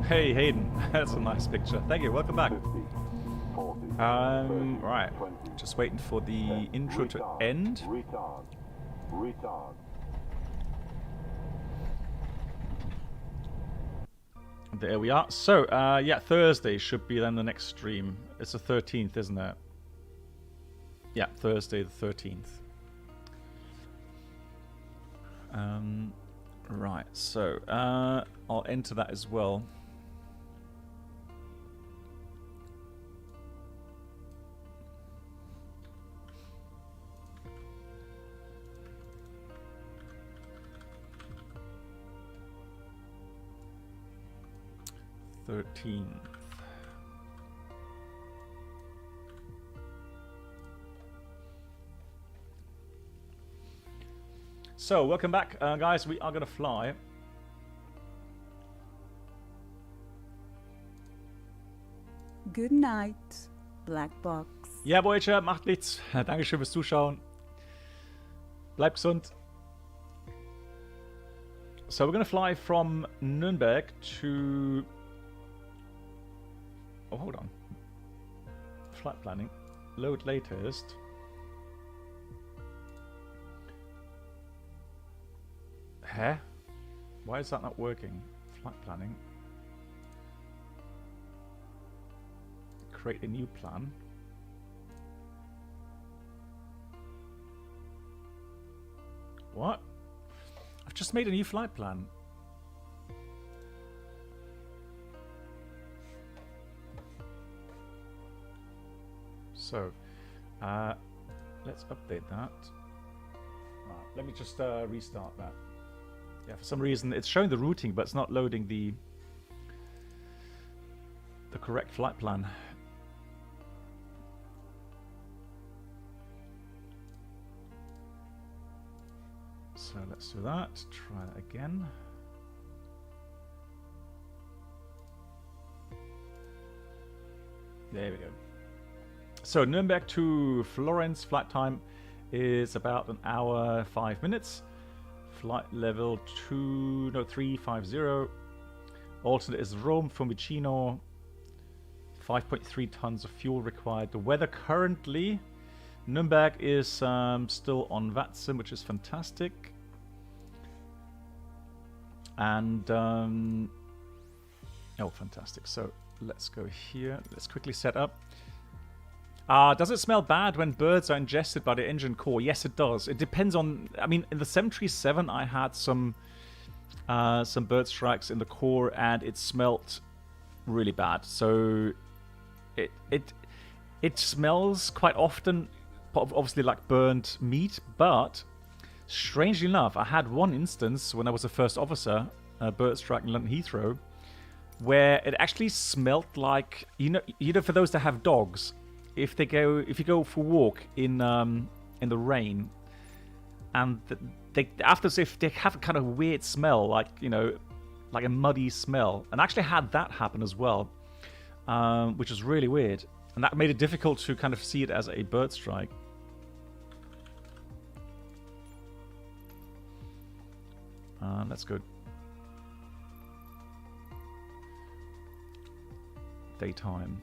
Hey Hayden, that's a nice picture. Thank you, welcome back. Right, just waiting for the intro to end. There we are. So, yeah, Thursday should be then the next stream. It's the 13th, isn't it? Yeah, Thursday the 13th. Right, so I'll enter that as well. So, welcome back, guys. We are going to fly. Good night, Black Box. Ja, Voyager, macht nichts. Dankeschön fürs Zuschauen. Bleibt gesund. So, we're going to fly from Nuernberg to... Oh, hold on. Flight planning. Load latest. Huh? Why is that not working? Flight planning. Create a new plan. What? I've just made a new flight plan. So, let's update that. Let me just restart that. Yeah, for some reason it's showing the routing, but it's not loading the correct flight plan. So let's do that. Try that again. There we go. So Nuernberg to Florence flight time is about 1 hour 5 minutes. Flight level 350. Alternate is Rome Fiumicino. 5.3 tons of fuel required. The weather currently, Nuernberg is still on Vatsim, which is fantastic. And oh, fantastic. So let's go here. Let's quickly set up. Does it smell bad when birds are ingested by the engine core? Yes, it does. It depends on... I mean, in the 737, I had some bird strikes in the core, and it smelt really bad. So it smells quite often, obviously, like burnt meat. But strangely enough, I had one instance when I was a first officer, a bird strike in London Heathrow, where it actually smelt like you know, for those that have dogs. If you go for a walk in the rain, and they have a kind of weird smell, like like a muddy smell, and I actually had that happen as well, which is really weird, and that made it difficult to kind of see it as a bird strike. That's good. Daytime.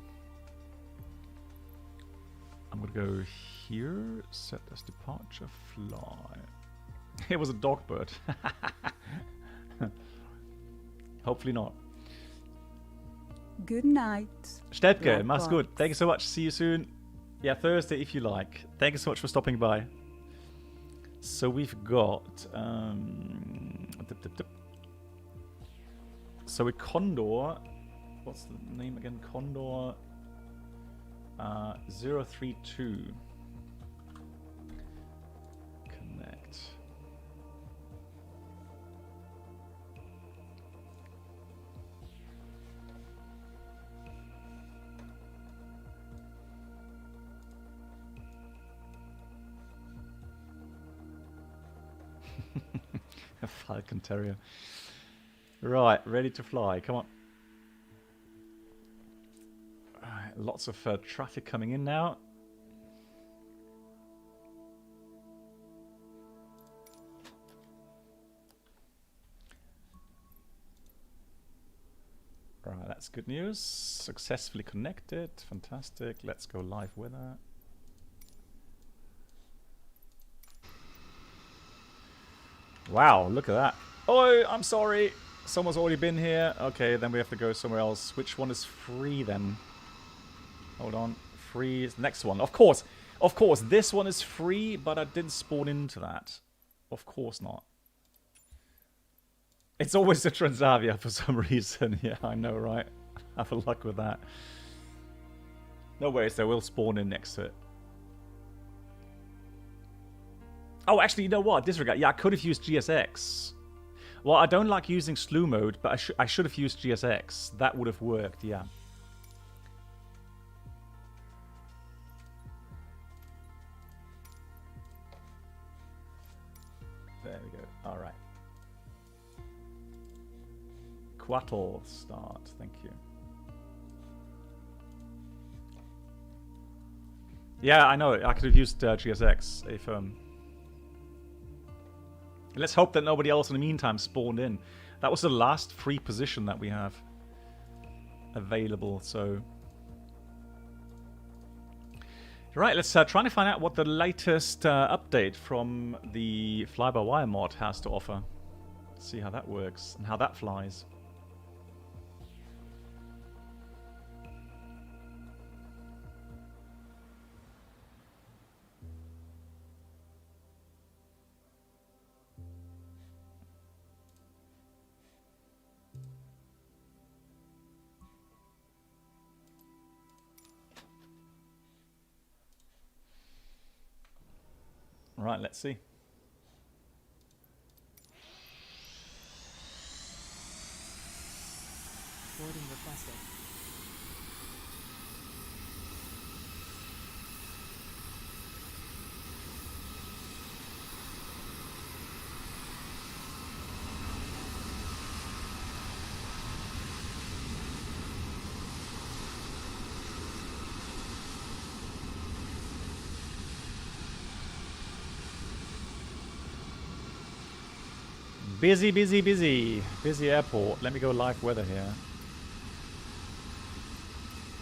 I'm gonna go here, set as departure, fly. It was a dog bird. Hopefully not. Good night. Stedke, mach's gut. Thank you so much. See you soon. Yeah, Thursday if you like. Thank you so much for stopping by. So we've got... So a Condor... What's the name again? Condor... 032. Connect. A Falcon Terrier. Right, ready to fly. Come on. Lots of traffic coming in now. Right. That's good news. Successfully connected. Fantastic. Let's go live weather. Wow, look at that. Oh, I'm sorry. Someone's already been here. Okay, then we have to go somewhere else. Which one is free then? Hold on. Free is the next one. Of course. Of course, this one is free, but I didn't spawn into that. Of course not. It's always the Transavia for some reason. Yeah, I know, right? Have a luck with that. No worries, they will spawn in next to it. Oh, actually, you know what? Disregard. Yeah, I could have used GSX. Well, I don't like using slew mode, but I should have used GSX. That would have worked, yeah. There we go. All right. Quattle start. Thank you. Yeah, I know. I could have used GSX if let's hope that nobody else in the meantime spawned in. That was the last free position that we have available, so... Right, let's try to find out what the latest update from the fly-by-wire mod has to offer. See how that works and how that flies. Right, let's see. Boarding requested. Busy, busy, busy. Busy airport. Let me go live weather here.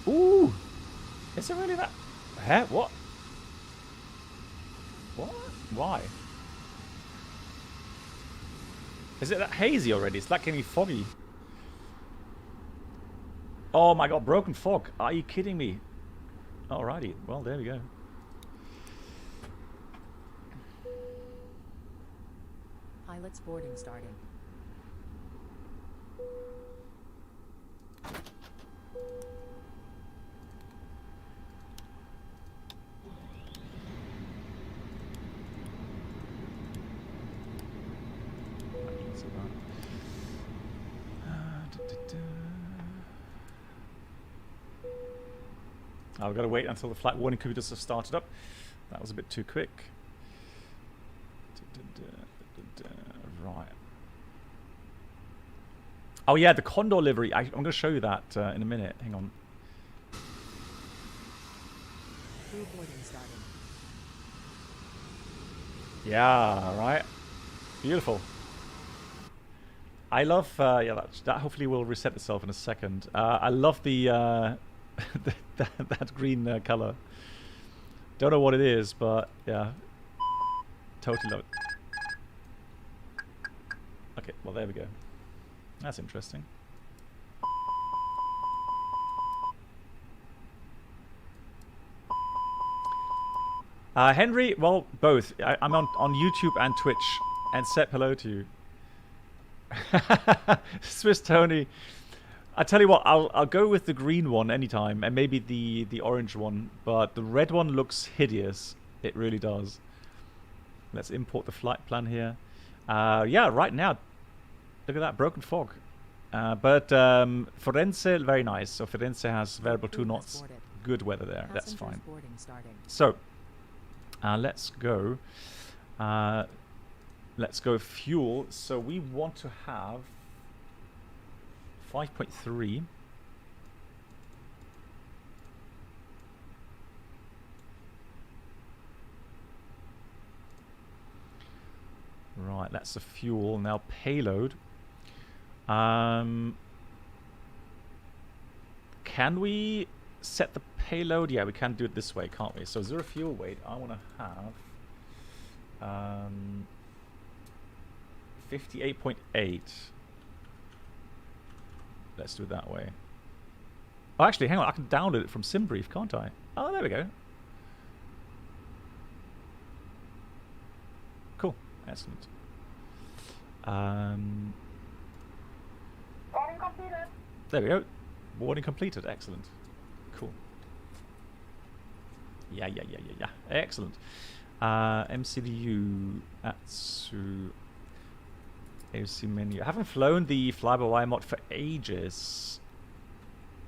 Ooh! Is it really that? Huh? What? What? Why? Is it that hazy already? It's like getting foggy. Oh my god, broken fog. Are you kidding me? Alrighty. Well, there we go. Pilot's boarding starting. I've got to wait until the flight warning computers have started up. That was a bit too quick. Right. Oh yeah, the Condor livery. I'm going to show you that in a minute. Hang on. Crew boarding starting. Yeah, right. Beautiful. I love. Yeah, that hopefully will reset itself in a second. I love the that green color. Don't know what it is, but yeah, totally love it. Okay, well there we go. That's interesting. Henry, well, both. I'm on YouTube and Twitch. And Sep, hello to you. Swiss Tony. I tell you what, I'll go with the green one anytime, and maybe the orange one. But the red one looks hideous. It really does. Let's import the flight plan here. Yeah, right now, look at that, broken fog. But Florence, very nice. So Florence has variable 2 knots. Good weather there. That's fine. So let's go. Let's go fuel. So we want to have 5.3. Right, that's the fuel. Now payload. can we set the payload? Yeah, we can do it this way, can't we? So 0 fuel weight, I want to have 58.8. Let's do it that way. Oh, actually, hang on. I can download it from SimBrief, can't I? Oh, there we go. Cool. Excellent. There we go. Boarding completed. Excellent. Cool. Yeah. Excellent. MCDU Atsu AOC menu. I haven't flown the fly-by-wire mod for ages.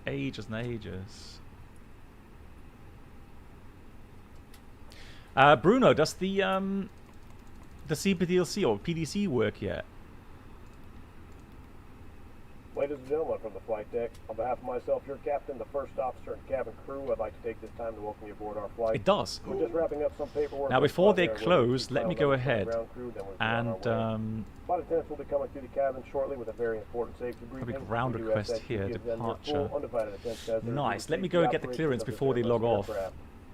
Ages and ages. Bruno, does the CPDLC or PDC work yet? Ladies and gentlemen from the flight deck, on behalf of myself, your captain, the first officer, and cabin crew, I'd like to take this time to welcome you aboard our flight. It does. We're just wrapping up some paperwork. Now, before they close, let me go ahead and flight attendants will be coming through the cabin shortly with a very important safety briefing. probably ground request here, departure. Nice. Let me go and get the clearance before they log off.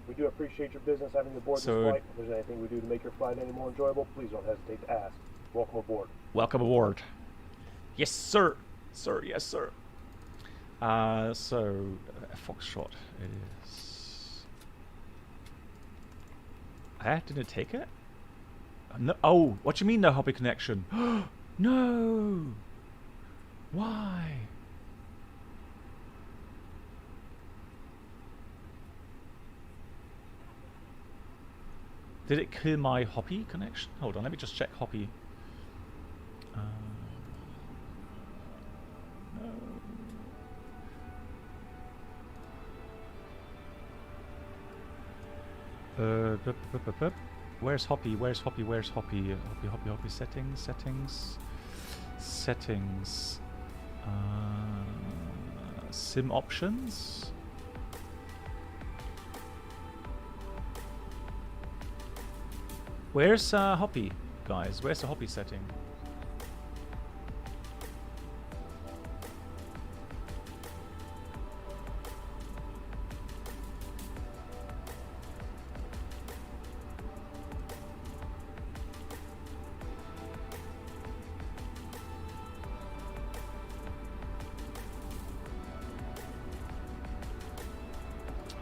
We do appreciate your business having you aboard this flight. If there's anything we do to make your flight any more enjoyable, please don't hesitate to ask. Welcome aboard. Welcome aboard. Yes, sir. Sir, yes, sir. So, Foxtrot it is. Didn't take it? No. Oh, what do you mean no hobby connection? No. Why? Did it kill my Hoppy connection? Hold on, let me just check Hoppy. No. Where's Hoppy? Where's Hoppy? Where's Hoppy? Hoppy. Settings. Sim options. Where's Hoppy, guys? Where's the Hoppy setting?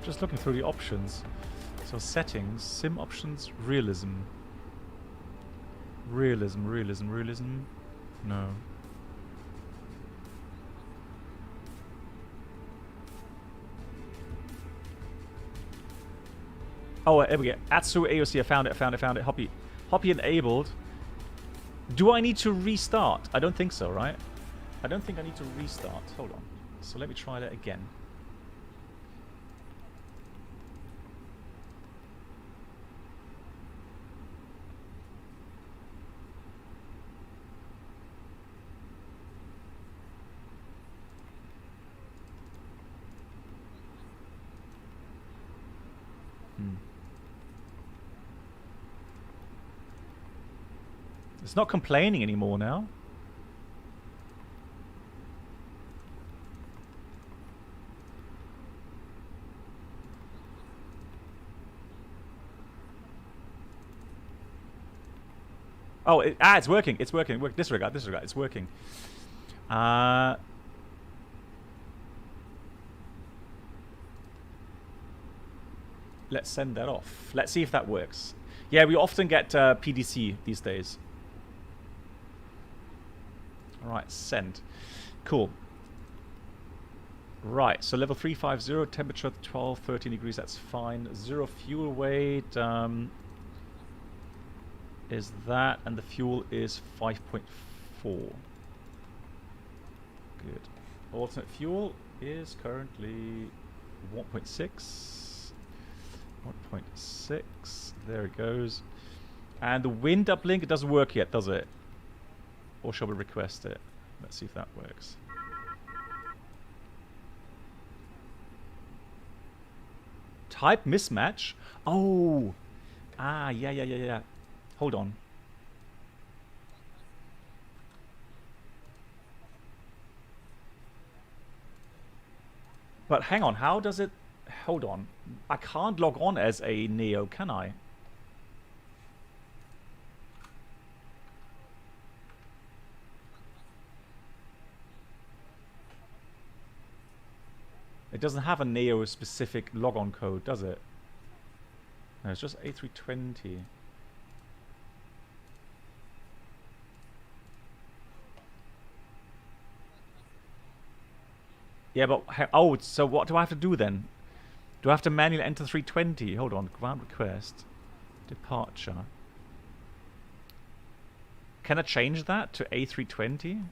Just looking through the options. So settings, sim options, realism. Realism. No. Oh, there we go. Atsu AOC, I found it. Hoppy enabled. Do I need to restart? I don't think so, right? I don't think I need to restart. Hold on. So let me try that again. It's not complaining anymore now. Oh, it's working. It's working. Disregard. It's working. Let's send that off. Let's see if that works. Yeah, we often get PDC these days. Alright, send. Cool. Right, so level 350, temperature 12, 13 degrees, that's fine. 0 fuel weight is that, and the fuel is 5.4. Good. Alternate fuel is currently 1.6. 1.6. There it goes. And the wind uplink, it doesn't work yet, does it? Or shall we request it? Let's see if that works. Type mismatch? Oh! Ah, yeah. Hold on. But hang on, how does it... Hold on. I can't log on as a Neo, can I? It doesn't have a Neo specific logon code, does it? No, it's just A320. Yeah, but oh, so what do I have to do then? Do I have to manually enter 320? Hold on, ground request, departure. Can I change that to A320?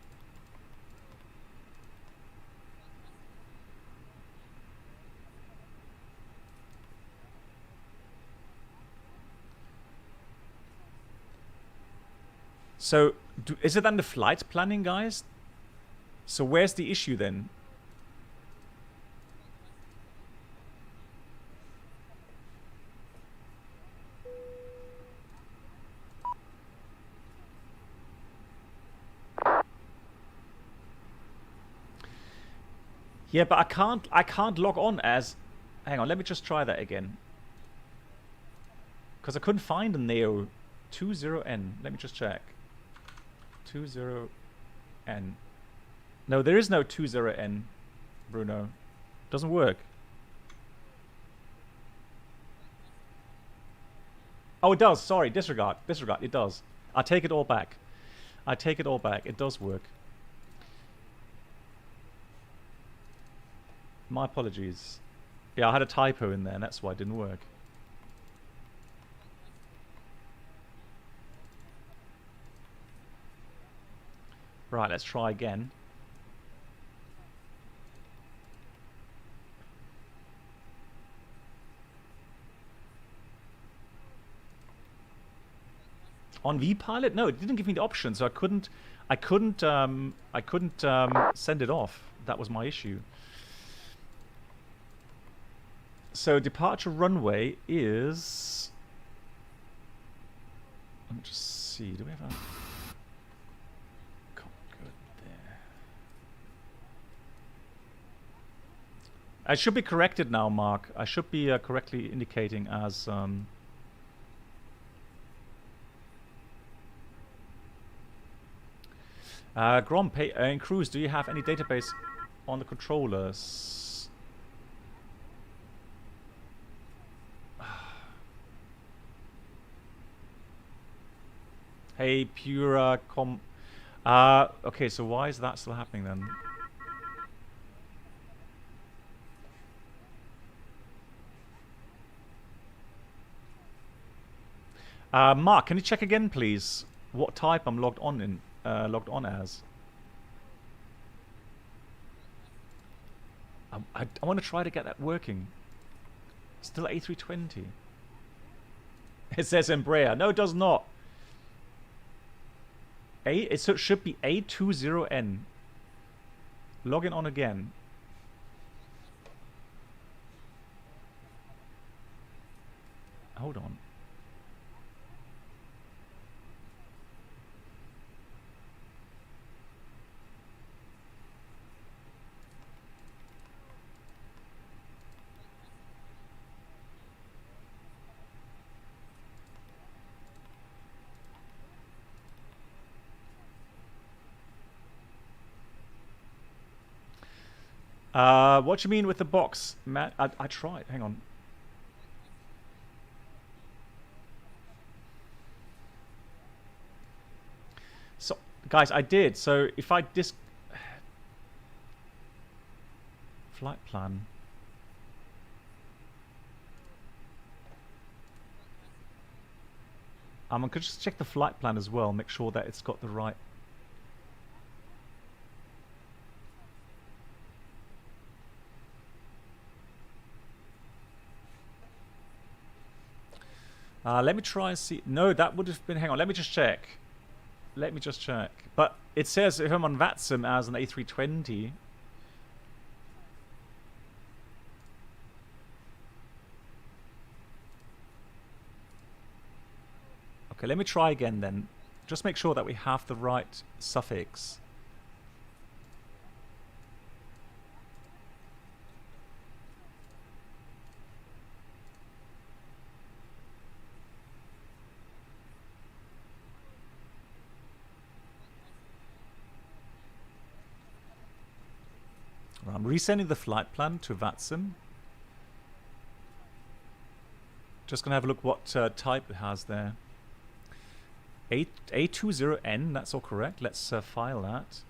So, is it then the flight planning, guys? So where's the issue then? Yeah, but I can't log on as... Hang on, let me just try that again. Because I couldn't find a Neo 20N. Let me just check. 20N. No, there is no 20N, Bruno. Doesn't work. Oh, it does. Sorry, disregard. Disregard. It does. I take it all back. I take it all back. It does work. My apologies. Yeah, I had a typo in there, and that's why it didn't work. Right, let's try again. On vPilot? No, it didn't give me the option, so I couldn't send it off. That was my issue. So departure runway is... Let me just see. Do we have a... Good there. I should be corrected now, Mark. I should be correctly indicating as... Grom, in cruise, do you have any database on the controllers? Hey, Pura, okay, so why is that still happening then? Mark, can you check again, please? What type I'm logged on as? I want to try to get that working. Still A320. It says Embraer. No, it does not. It should be A20N. Login on again. Hold on. What you mean with the box, Matt? I tried. Hang on. So, guys, I did. So, if I flight plan. I could just check the flight plan as well. Make sure that it's got the right. Let me try and see. No, that would have been... Hang on, let me just check. Let me just check. But it says if I'm on Vatsim as an A320... Okay, let me try again then. Just make sure that we have the right suffix. I'm resending the flight plan to Vatsim. Just gonna have a look what type it has there. A320N, that's all correct. Let's file that.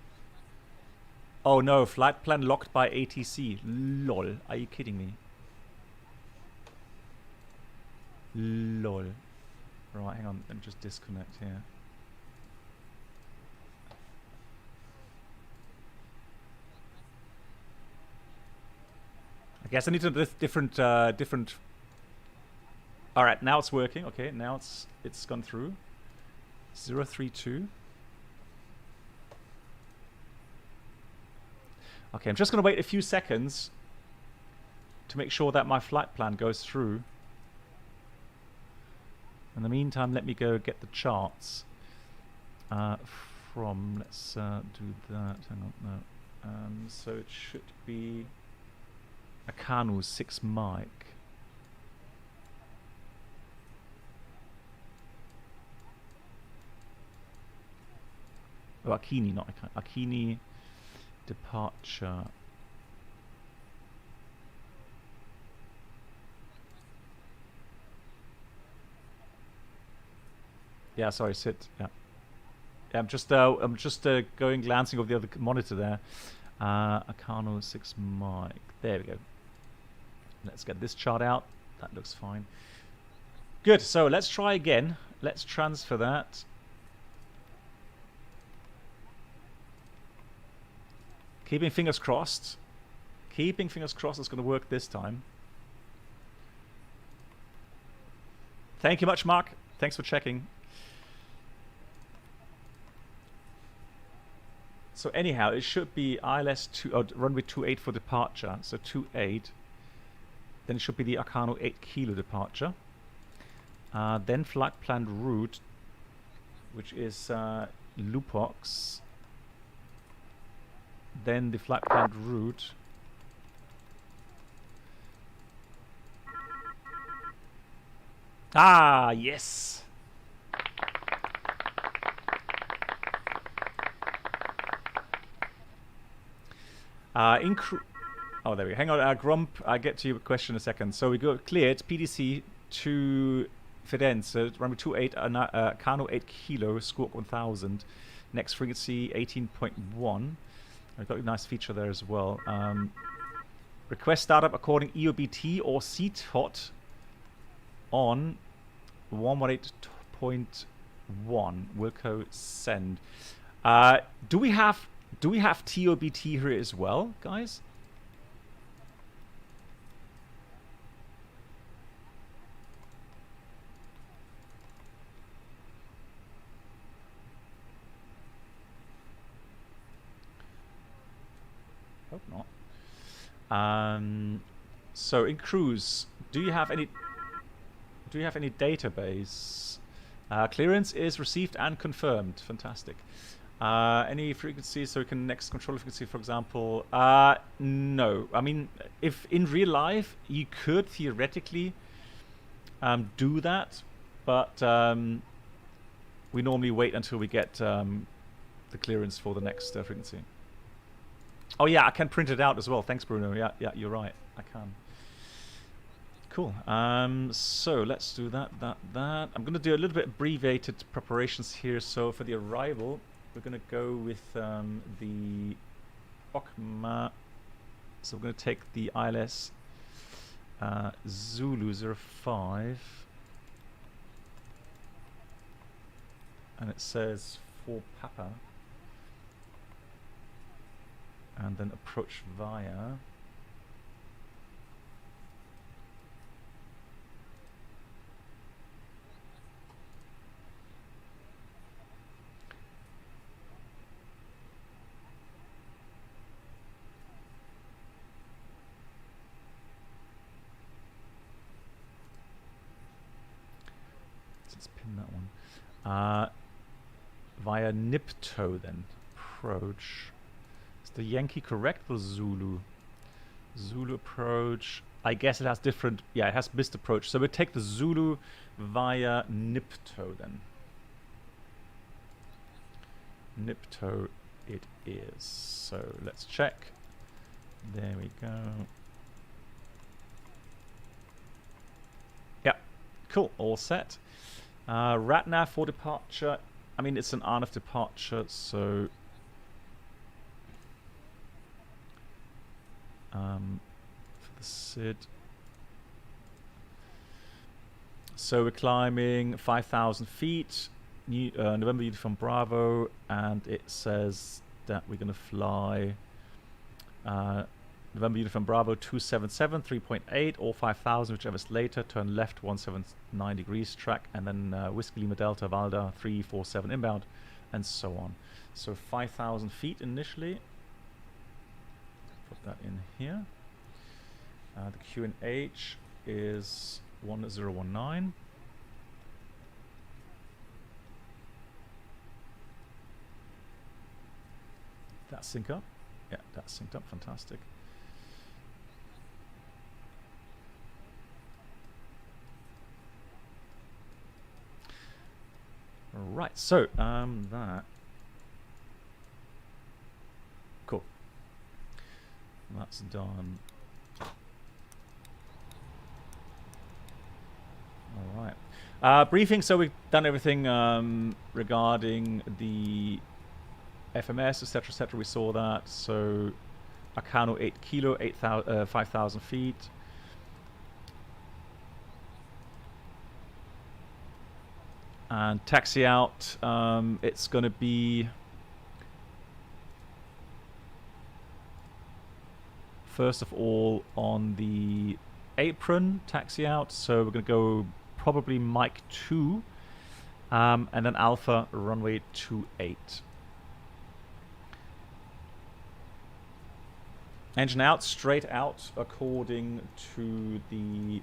Oh no, flight plan locked by ATC. Lol, are you kidding me? Lol. Right, hang on, let me just disconnect here. I guess I need to different. All right, now it's working. Okay, now it's gone through. 032. Okay, I'm just gonna wait a few seconds to make sure that my flight plan goes through. In the meantime, let me go get the charts. Let's do that. Hang on, no. So it should be Akanu 6 Mike. Oh, Akini, not Akini departure. Yeah, sorry, sit. Yeah, I'm just going glancing over the other monitor there. Akano 6 Mike. There we go. Let's get this chart out. That looks fine. Good. So let's try again. Let's transfer that. Keeping fingers crossed. Keeping fingers crossed it's going to work this time. Thank you much, Mark. Thanks for checking. So anyhow, it should be ILS 2, runway 28 for departure. So 28. Then it should be the Akano 8 kilo departure. Then flight planned route, which is Lupox. Then the flight planned route. Ah, yes. Oh, there we go. Hang on, Grump. I'll get to your question in a second. So we got cleared PDC to Firenze, runway 28, Kano 8 kilo, Squawk 1000. Next frequency 18.1. I've got a nice feature there as well. Request startup according EOBT or CTOT on 118.1. Wilco send. Do we have TOBT here as well, guys? Hope not. So in cruise, do you have any database? Clearance is received and confirmed. Fantastic. Any frequencies so we can next control frequency, for example? No. I mean, if in real life you could theoretically do that, but we normally wait until we get the clearance for the next frequency. Oh yeah, I can print it out as well. Thanks, Bruno. Yeah, you're right. I can. Cool. So let's do that. I'm going to do a little bit abbreviated preparations here. So for the arrival, we're going to go with the OCMA. So we're going to take the ILS Zulu 05. And it says for Papa. And then approach via. Let's pin that one. Via Nipto then. Approach. Is the Yankee correct or Zulu? Zulu approach. I guess it has different. Yeah, it has missed approach. So we take the Zulu via Nipto then. Nipto it is. So let's check. There we go. Yep, cool, all set. RatNav for departure. I mean, it's an RNAV departure, so for the SID. So we're climbing 5,000 feet, November Uniform Bravo, and it says that we're going to fly November Uniform Bravo 277, 3.8, or 5,000, whichever's later, turn left 179 degrees track, and then Whiskey Lima Delta Valda 347 inbound, and so on. So 5,000 feet initially. Put that in here. The QNH is 1019. That sync up? Yeah, that's synced up. Fantastic. Right, so that. Cool. That's done. All right. Briefing. So we've done everything regarding the FMS, etc., etc. We saw that. So Acano 8 kilo, 5,000 feet. And taxi out, it's going to be first of all on the apron taxi out. So we're going to go probably Mike 2 and then Alpha runway 28. Engine out, straight out according to the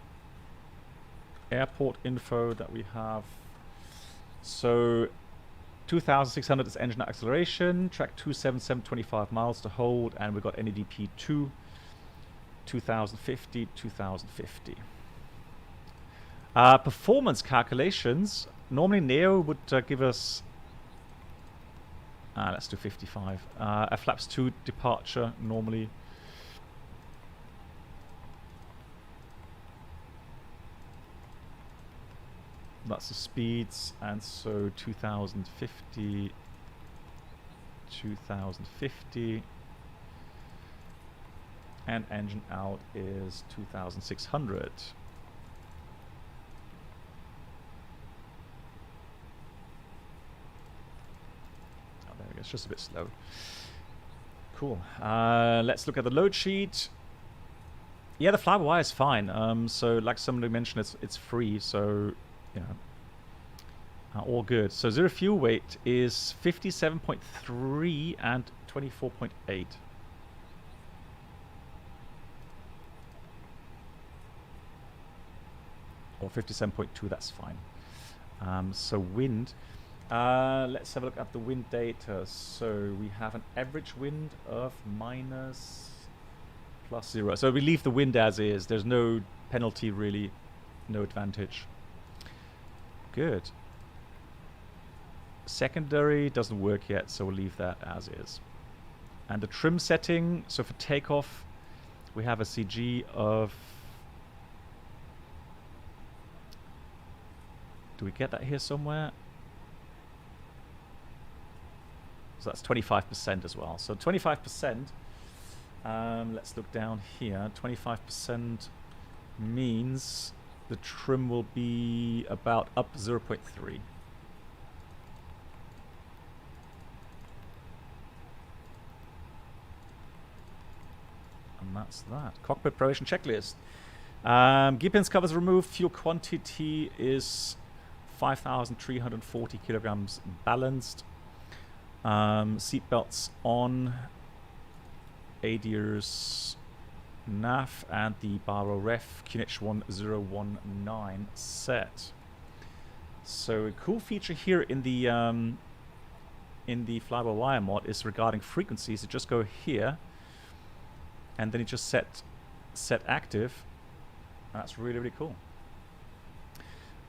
airport info that we have. So 2,600 is engine acceleration, track 277, 25 miles to hold, and we've got NEDP 2, 2,050, 2,050. Performance calculations. Normally Neo would give us, let's do 55. A flaps 2 departure normally. That's the speeds, and so 2,050, 2,050, and engine out is 2,600. Oh, there we go. It's just a bit slow. Cool. Let's look at the load sheet. Yeah, the fly-by-wire is fine. So, like somebody mentioned, it's free. So. Yeah, all good. So zero fuel weight is 57.3 and 24.8. Or 57.2, that's fine. So wind. Let's have a look at the wind data. So we have an average wind of minus plus 0. So we leave the wind as is. There's no penalty really, no advantage. Good. Secondary doesn't work yet, so we'll leave that as is. And the trim setting, so for takeoff, we have a CG of... Do we get that here somewhere? So that's 25% as well. So 25%, let's look down here. 25% means... the trim will be about up 0.3. And that's that. Cockpit preparation checklist. Gear pins covers removed. Fuel quantity is 5,340 kilograms balanced. Seat belts on. ADIRS nav and the Baro ref QNH 1019 set. So a cool feature here in the fly-by-wire mod is regarding frequencies. You just go here and then you just set active. That's really, really cool.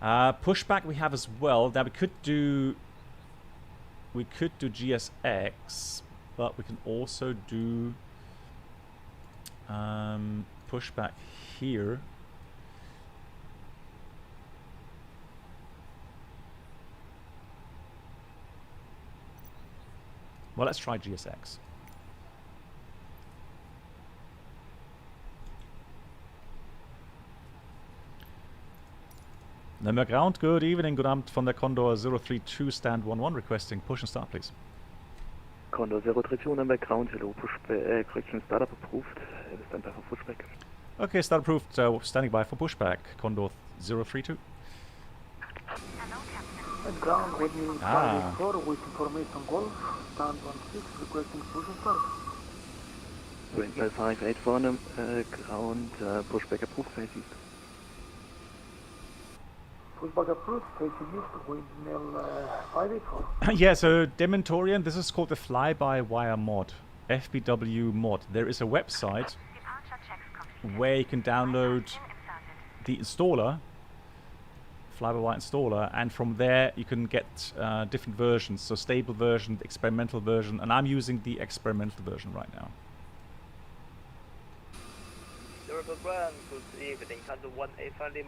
Pushback we have as well. Now we could do GSX, but we can also do Pushback here. Well, let's try GSX. Nuernberg ground, good evening, good Abend von der Condor 032 stand 11 requesting push and start please. Condor 032 Nuernberg ground, hello, pushback, correction startup approved, stand by for pushback. Okay, start approved, standing by for pushback, Condor 032. At ground, waiting Ah. 4, with information golf, stand 16, requesting push and start. Wind 584 ground, pushback approved, face east. Pushback approved, facing east, wind 584. Yeah, so Dementorian, this is called the fly-by-wire mod, FBW mod. There is a website where you can download the installer, fly-by-wire installer, and from there you can get different versions, so stable version, experimental version, and I'm using the experimental version right now.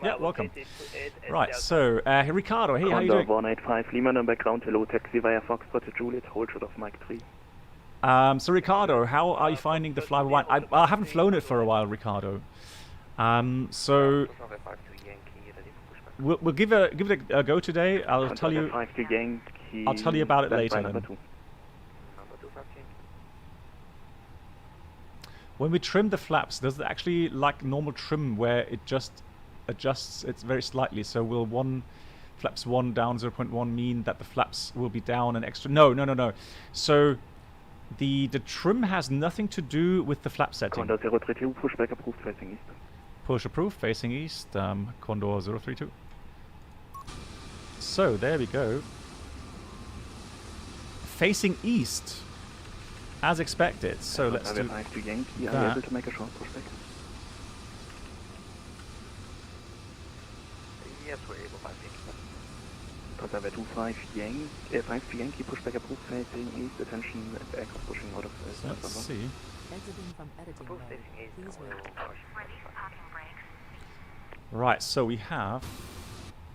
Yeah, welcome. Right, so Ricardo, hey, how you Condor doing? 185 Lima Nuernberg ground, hello, taxi via Foxtrot to Juliet, hold shot of Mike 3. So Ricardo, how are you finding the fly-by-wire? I haven't flown it for a while, Ricardo. So we'll give it a go today. I'll tell you about it later then. When we trim the flaps, does it actually like normal trim where it just adjusts it very slightly? So will flaps 1 down 0.1 mean that the flaps will be down an extra? No. So the trim has nothing to do with the flap setting. Condor 032 pushback approved, facing east. Push approved, facing east, Condor 032. So there we go. Facing east, as expected. So let's do 5 to Yankee, are you that. able to make a short pushback? Yes, we're able to think. Conserve 25 Yankee, 5 to Yankee, pushback approved, facing east, attention, X pushing out of let's see. Exiting from editing mode. Please wait. Right, so we have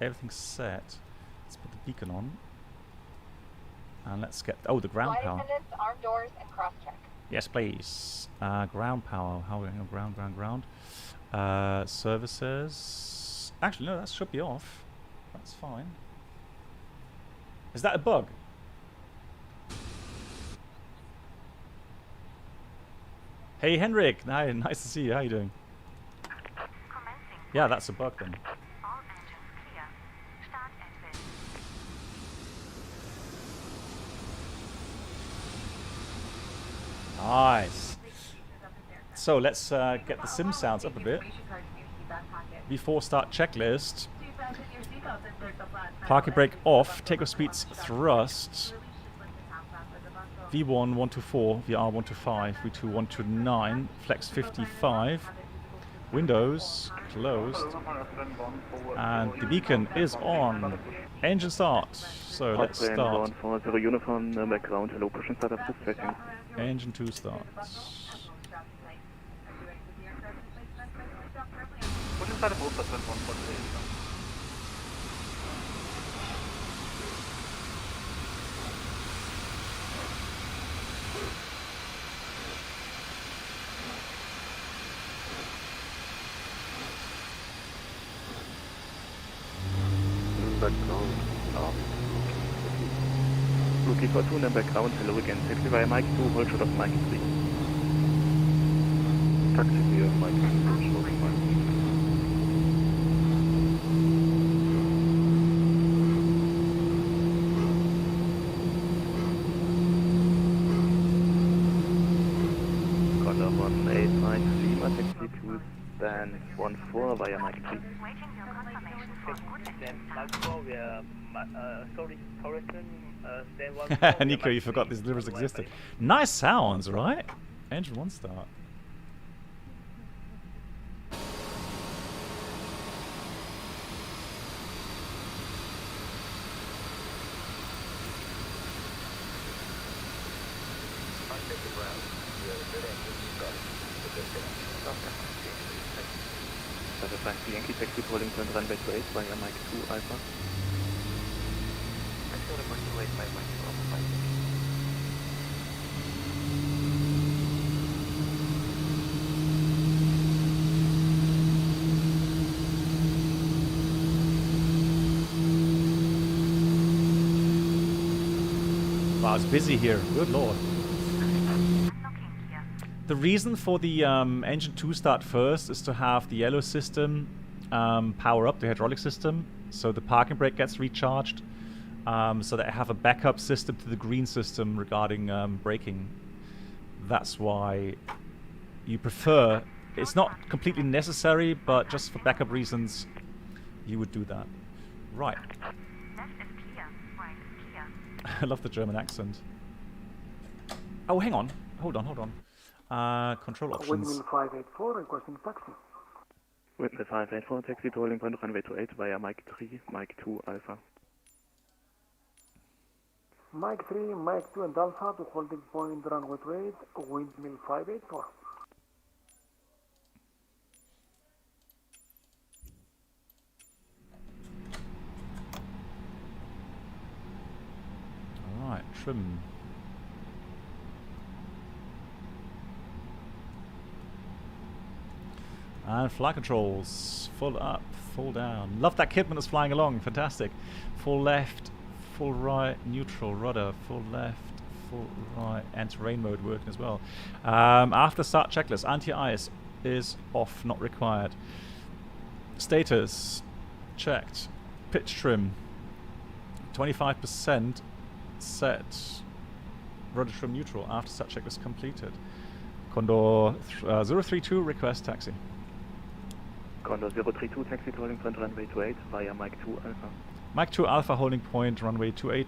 everything set. Let's put the beacon on. And let's get the ground Flight power. attendants, arm doors, and cross-check. Yes, please. Ground power. How are we going? Ground. Services. Actually, no, that should be off. That's fine. Is that a bug? Hey, Henrik. Hi, nice to see you. How you doing? Yeah, that's a bug then. All engines clear. Start exit. Nice. So let's get the sim sounds up a bit. Before start checklist. Parking brake off. Takeoff speeds thrust. V1 124, VR 125, V2 129, flex 55. Windows closed. And the beacon is on. Engine start. So let's start. 140 uniform, Nuernberg ground, hello, push and start approved, facing. Engine 2 starts. Push and start approved, but 148. Background, Rookie for 2 Nuernberg ground, hello again, taxi via Mike 2, hold shot of Mike 3. Taxi via Mike 2, hold shot of Mike 3. Condor 185 Lima, taxi to stand 14 via Mike 3. Waiting your confirmation for good Nico, you forgot these livers existed. Nice sounds, right? Engine 1 start. Delta 5 Yankee taxi rolling point runway 28 via Mike 2 Alpha. Wow, it's busy here. Good lord. The reason for the engine 2 start first is to have the yellow system power up the hydraulic system, so the parking brake gets recharged, so that I have a backup system to the green system regarding braking. That's why you prefer. It's not completely necessary, but just for backup reasons, you would do that. Right. I love the German accent. Oh, hang on. Hold on. Control options. Windmill 584 requesting taxi. Windmill 584 taxi rolling point runway 28 via Mike 3, Mike 2 Alpha. Mike 3, Mike 2 and Alpha to holding point runway 28, Windmill 584. Alright, trim. And flight controls. Full up, full down. Love that Kidman is flying along. Fantastic. Full left, full right, neutral, rudder, full left, full right, and terrain mode working as well. After start checklist, anti-ice is off, not required. Status checked. Pitch trim 25% set. Rudder trim neutral after start checklist completed. Condor 032 request taxi. Condor 032 taxi rolling point runway 28 via Mike 2 Alpha. Mike 2 Alpha holding point runway 28,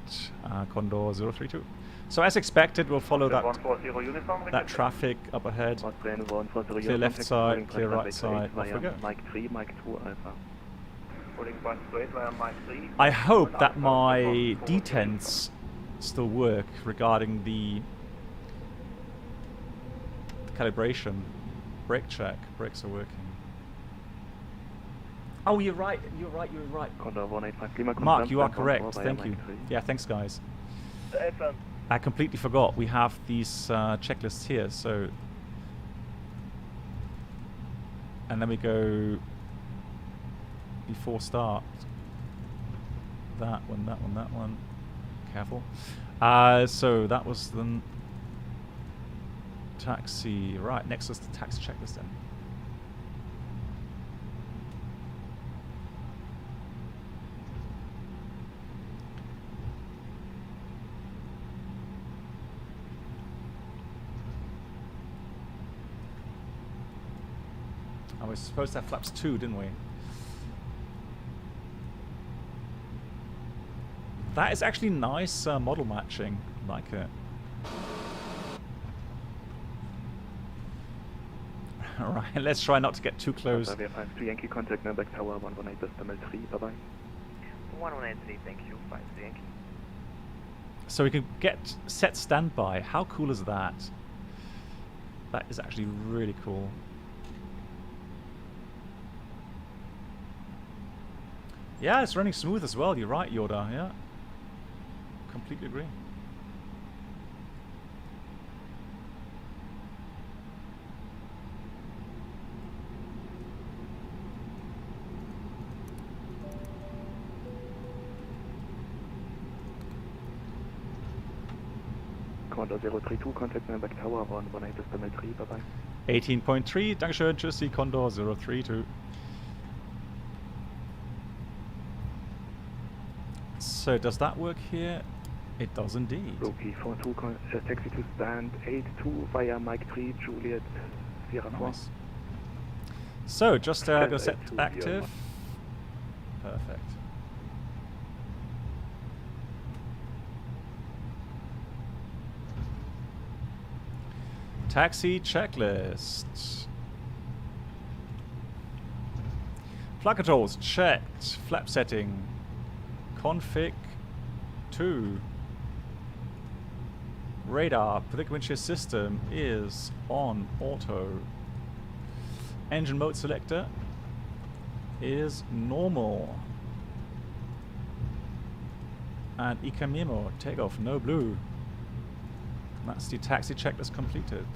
Condor 032. So as expected, we'll follow that traffic up ahead. Clear left side, clear right side. Off we go. Mike 3, Mike 2 Alpha. I hope that my detents still work regarding the calibration. Brake check. Brakes are working. Oh, you're right. Condor 185 Mark, you are correct. Thank you. Yeah, thanks, guys. I completely forgot. We have these checklists here, so... And then we go... Before start. That one. Careful. So that was the... Taxi. Right, next was the taxi checklist then. Oh, we were supposed to have flaps 2, didn't we? That is actually nice model matching. Like it. Alright, let's try not to get too close. We have 5 Yankee contact Nuernberg Tower 118.3, bye bye. 118, thank you, 5 Yankee. So we can get set standby. How cool is that? That is actually really cool. Yeah, it's running smooth as well. You're right, Yoda. Yeah, completely agree. Condor 032, contact Nuernberg Tower 118.3, bye bye. 18.3, Dankeschön, tschüssi, Condor 032. So does that work here? It does indeed. Loki 42, taxi to stand 82 via Mike 3, Juliet Sierra 4. Nice. So just go set active. Perfect. Taxi checklist. Flight controls checked. Flap setting. Config 2. Radar predicament system is on auto. engine mode selector is normal. And Ikamimo, takeoff, no blue. That's the taxi checklist completed.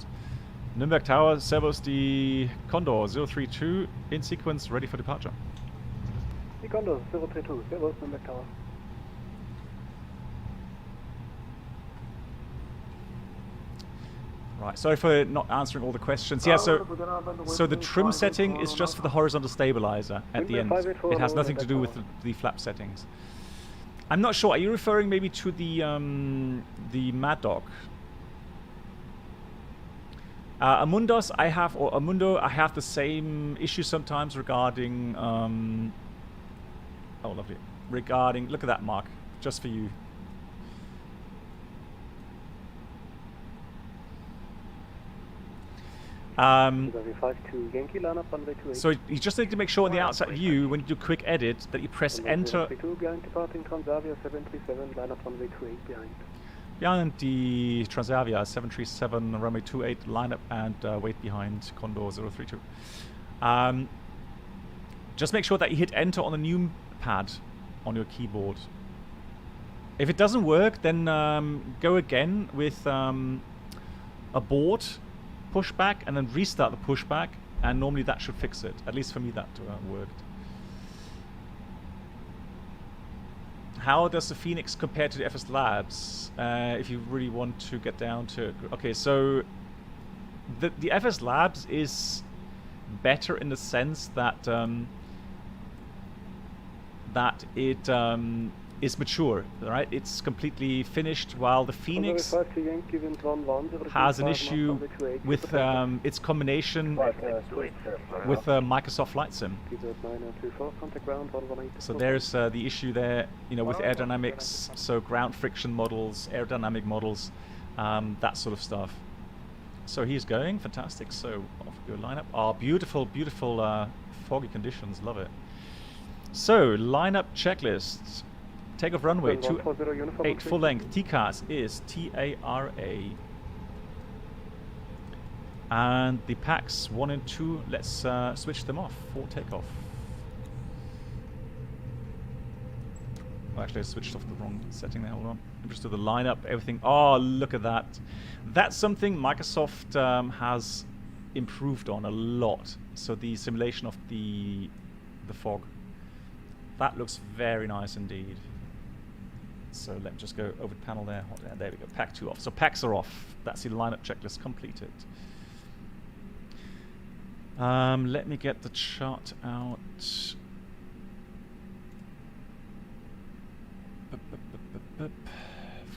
Nuernberg Tower, servos the Condor 032 in sequence, ready for departure. The Condor 032, servos Nuernberg Tower. Right, sorry for not answering all the questions. Yeah, so the trim setting is just for the horizontal stabilizer at the end. It has nothing to do with the flap settings. I'm not sure. Are you referring maybe to the Mad Dog? Amundos, Amundo, I have the same issue sometimes regarding. Oh, lovely. Regarding, look at that, Mark, just for you. So you just need to make sure on the outside view, when you do quick edit, that you press enter. Behind the Transavia 737 runway 28 lineup and wait behind Condor 032. Just make sure that you hit enter on the new pad on your keyboard. If it doesn't work, then go again with abort, pushback, and then restart the pushback, and normally that should fix it. At least for me that worked. How does the Phoenix compare to the FS Labs? If you really want to get down to it. Okay, so the FS Labs is better in the sense that that it is mature, right? It's completely finished, while the Phoenix has an issue with its combination with Microsoft Flight Sim. So there's the issue there, you know, with aerodynamics, so ground friction models, aerodynamic models, that sort of stuff. So he's going, fantastic. So off we go, lineup. Oh, beautiful, beautiful foggy conditions, love it. So lineup checklist. Takeoff runway 28 full length. TCAS is TARA. And the packs 1 and 2, let's switch them off for takeoff. Oh, actually I switched off the wrong setting there, hold on. I'm just do the lineup, everything. Oh, look at that. That's something Microsoft has improved on a lot. So the simulation of the fog. That looks very nice indeed. So let me just go over the panel there. There we go. Pack 2 off. So packs are off. That's the lineup checklist completed. Let me get the chart out.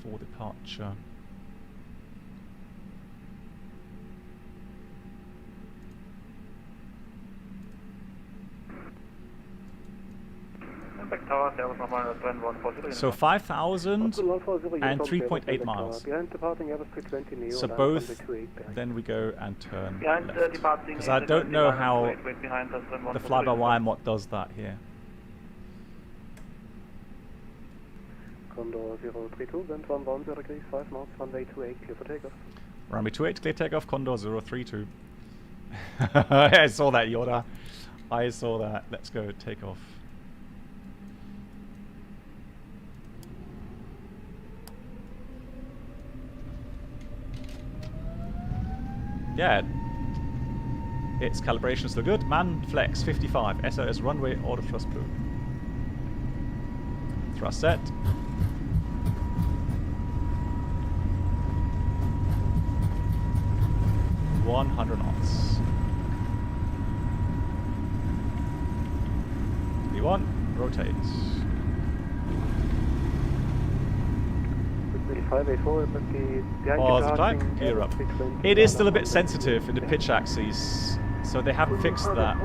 For departure. So 5,000 and 3.8 miles. So both, then we go and turn left. Because I don't know how the fly-by-wire mod does that here. Condor 032, wind 110 degrees, 5 knots, runway 28, clear for takeoff. Runway 28, clear takeoff, Condor 032. I saw that, Yoda. I saw that. Let's go, takeoff. Yeah, its calibration is still good. Man flex 55, SOS runway, auto thrust blue. Thrust set. $100 knots. V1, rotate. Pause the time, gear up. It is still a bit sensitive in the pitch axes, so they haven't fixed that.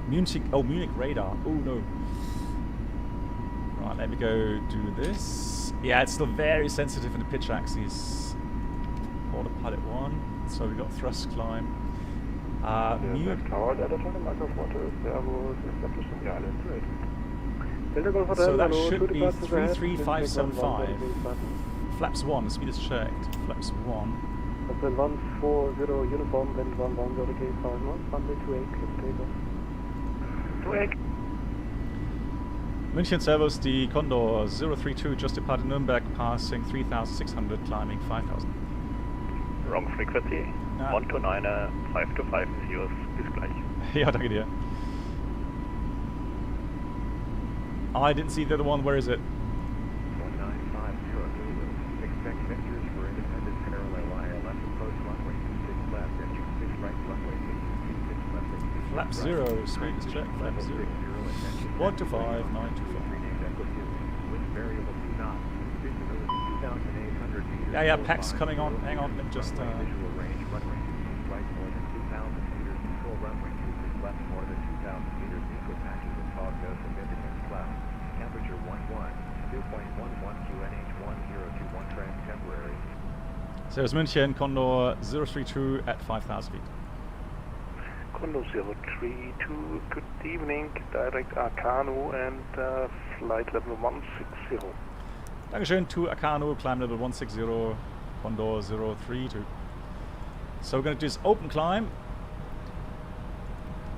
Beautiful. Munich radar. Oh no. Right, let me go do this. Yeah, it's still very sensitive in the pitch axes. Autopilot 1. So we got thrust climb. Left tower, Delta Charlie, Microwater, Servus, establish Signal and trade. Delta Golf Hotel, So that hello, should 2 be departures ahead, 33575. Button. Flaps 1, speed is checked. Flaps 1. Hotel 140 uniform, wind 110 K, 1, runway 28, clear for takeoff. 28. München Servus, the Condor 032 just departed Nuernberg, passing 3,600, climbing 5,000. Wrong frequency. Ah. 129er, 525 is yours. Bis gleich. Ja, danke dir. I didn't see the other one, where is it? 1950, expect vectors for Independence Airline wire, left approach runway 26 left, engine 6 right, runway 26 left, engine 6 Flap right, 0, speed is checked, flap 0. 125, 925. Wind variable 2 knots, visibility 2,800 meters. Yeah, PAC's coming on, hang on, let me just... Visual range, runway 26 right, more than 2,000 meters, control runway 26 left, more than 2,000 meters, equal patches of fog, no significant cloud. Temperature 11, 2.11 QNH 1021 trans temporary. Servus München, Condor 032 at 5,000 feet. Condor 032, good evening, direct Arcano and flight level 160. Dankeschön to Akano, climb level 160, Condor 032. So we're going to do this open climb.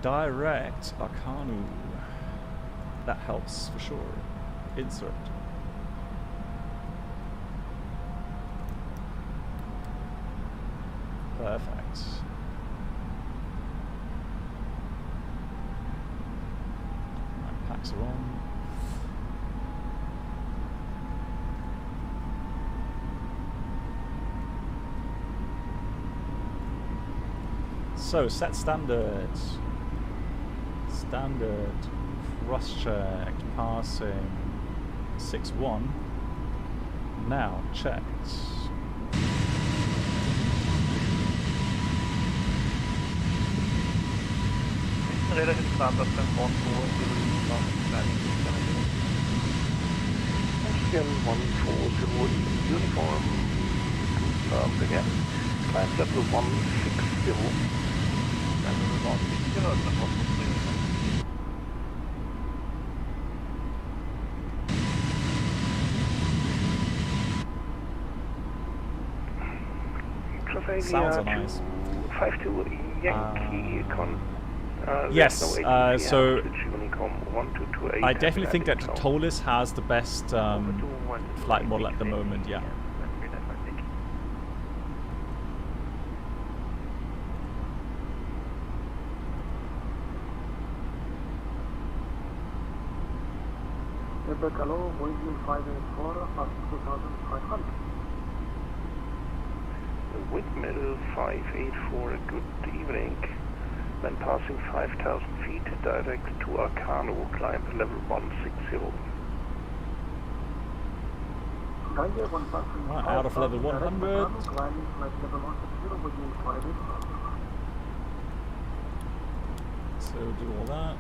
Direct Akano. That helps for sure. Insert. Perfect. Right, packs are on. So set standard. Standard. Cross-checked, passing 6-1. Now checked. Relative standard from 140 Michigan 140 uniform, again, climb level 160. Sounds are nice. 52 Yankee con. Yes, no so Unicom 1228. I definitely think that Tolis has the best flight model at the moment, yeah. Quebec, hello, wind 584, up 2,500. Windmill 584, good evening. Then passing 5,000 feet direct to Arcano, climb level 160. Right, out of level 100. Climbing flight level 160, wind 584. So do all that.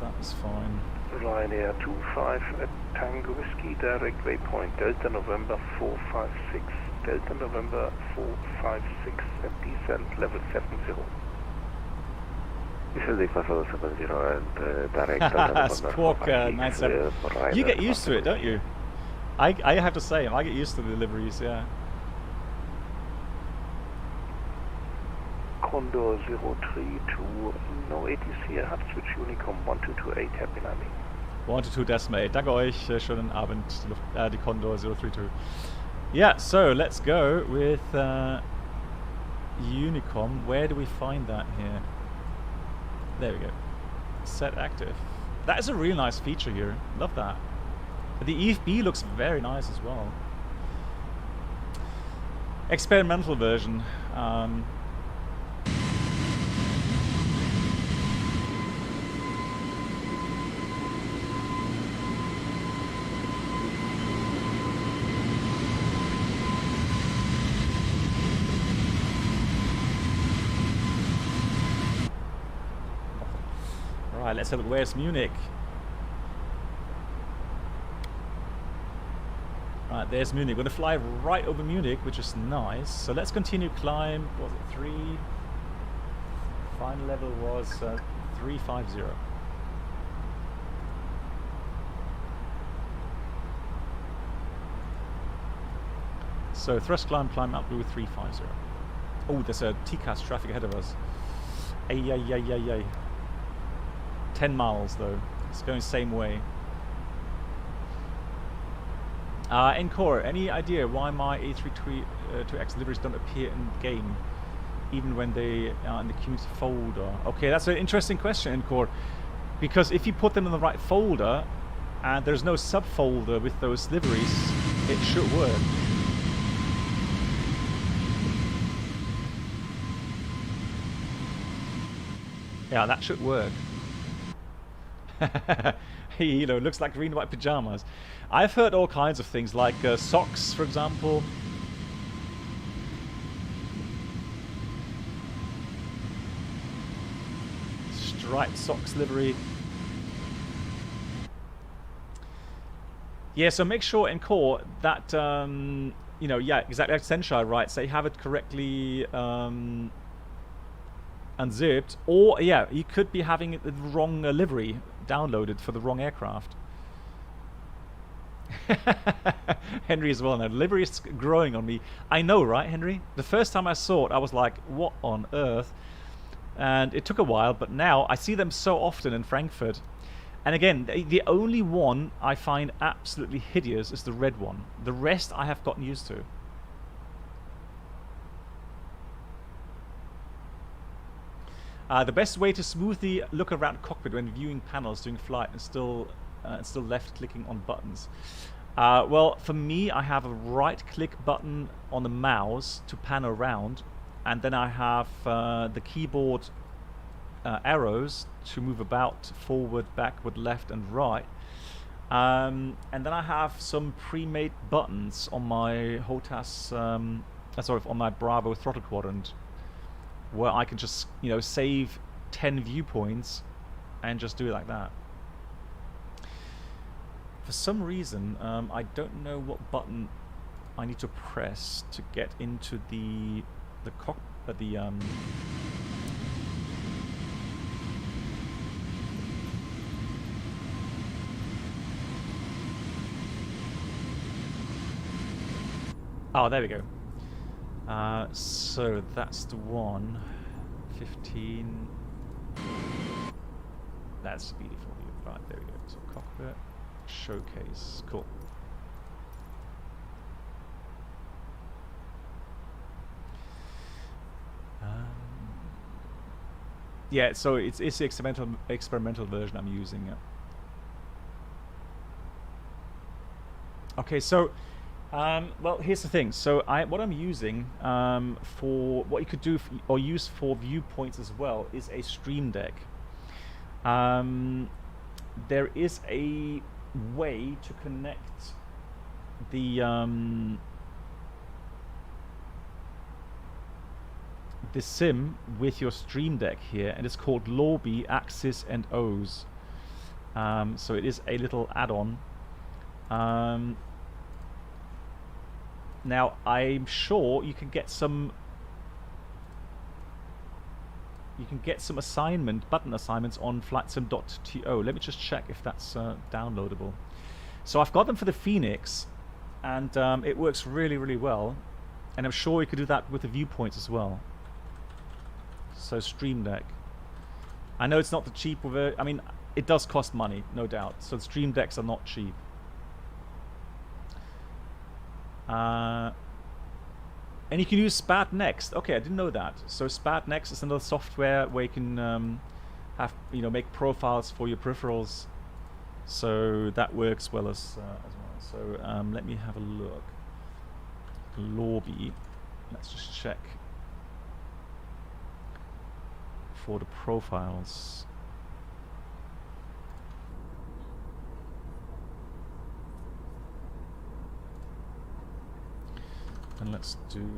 That's fine. Ryanair 25 at Tango Whiskey, direct waypoint Delta November 456. Delta November 456 at descent level 70. This is the 70 and direct Squawk 97. You get used to it, don't you? I have to say, I get used to the deliveries, yeah. Condor 032, no ATC, hat switch Unicom 1228, happy landing. 122.8. Danke euch, schönen Abend, die Condor 032. Yeah, so let's go with Unicom. Where do we find that here? There we go. Set active. That is a really nice feature here. Love that. The EFB looks very nice as well. Experimental version. Right, let's have a look. Where's Munich? Right, there's Munich. We're going to fly right over Munich, which is nice. So let's continue climb. What was it 3? Final level was 350. So thrust climb up to 350. Oh, there's a TCAS traffic ahead of us. Ay, ay, ay, ay, ay. 10 miles though. It's going the same way. Encore, any idea why my A320NX liveries don't appear in the game, even when they are in the community folder? Okay, that's an interesting question, Encore, because if you put them in the right folder and there's no subfolder with those liveries, it should work. Yeah, that should work. You know, looks like green and white pajamas. I've heard all kinds of things, like socks, for example. Striped socks livery. Yeah, so make sure in core that, you know, yeah, exactly like Senshai writes, they have it correctly unzipped. Or, yeah, you could be having the wrong livery downloaded for the wrong aircraft. Henry as well now. The livery is growing on me. I know, right, Henry? The first time I saw it, I was like, what on earth? And it took a while, but now I see them so often in Frankfurt. And again, the only one I find absolutely hideous is the red one. The rest I have gotten used to. The best way to smoothly look around cockpit when viewing panels during flight and still left clicking on buttons. Well, for me, I have a right click button on the mouse to pan around, and then I have the keyboard arrows to move about forward, backward, left, and right. And then I have some pre-made buttons on my HOTAS, on my Bravo throttle quadrant, where I can just, you know, save 10 viewpoints and just do it like that. For some reason, I don't know what button I need to press to get into the oh, there we go. So that's the one. 15. That's beautiful. Right, there we go. So cockpit, showcase, cool. Yeah, so it's the experimental version I'm using. Okay, so well, here's the thing. So what I'm using for what you could do or use for viewpoints as well is a Stream Deck. There is a way to connect the sim with your Stream Deck here, and it's called Lobby Axis and O's. So it is a little add-on. Now I'm sure you can get some button assignments on flightsim.to. Let me just check if that's downloadable. So I've got them for the Phoenix, and it works really, really well. And I'm sure you could do that with the viewpoints as well. So Stream Deck. I know it's not the cheap I mean, it does cost money, no doubt. So the Stream Decks are not cheap. And you can use SPAD Next. Okay, I didn't know that. So SPAD Next is another software where you can make profiles for your peripherals. So that works well as well. So let me have a look. Lobby. Let's just check for the profiles. And let's do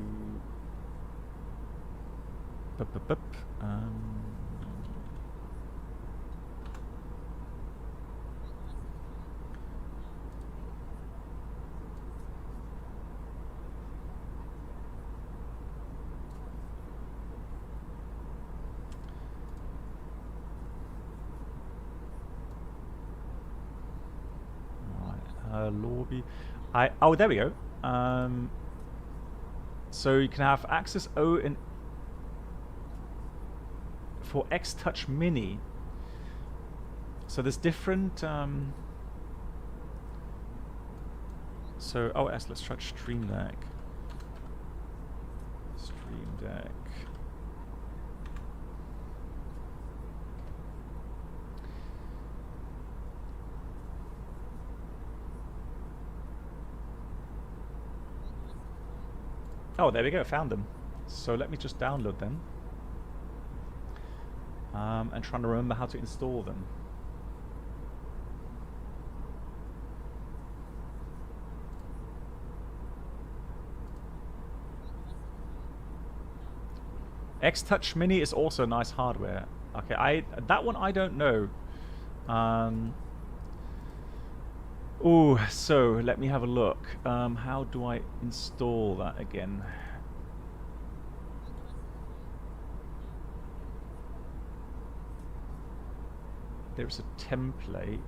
lobby. Oh, there we go. So you can have access O and for X Touch Mini. So there's different. So OS. Let's try Stream Deck. Stream Deck. Oh, there we go, found them. So let me just download them. And trying to remember how to install them. X-Touch Mini is also nice hardware. Okay, that one I don't know. Oh, so let me have a look. How do I install that again? There's a template.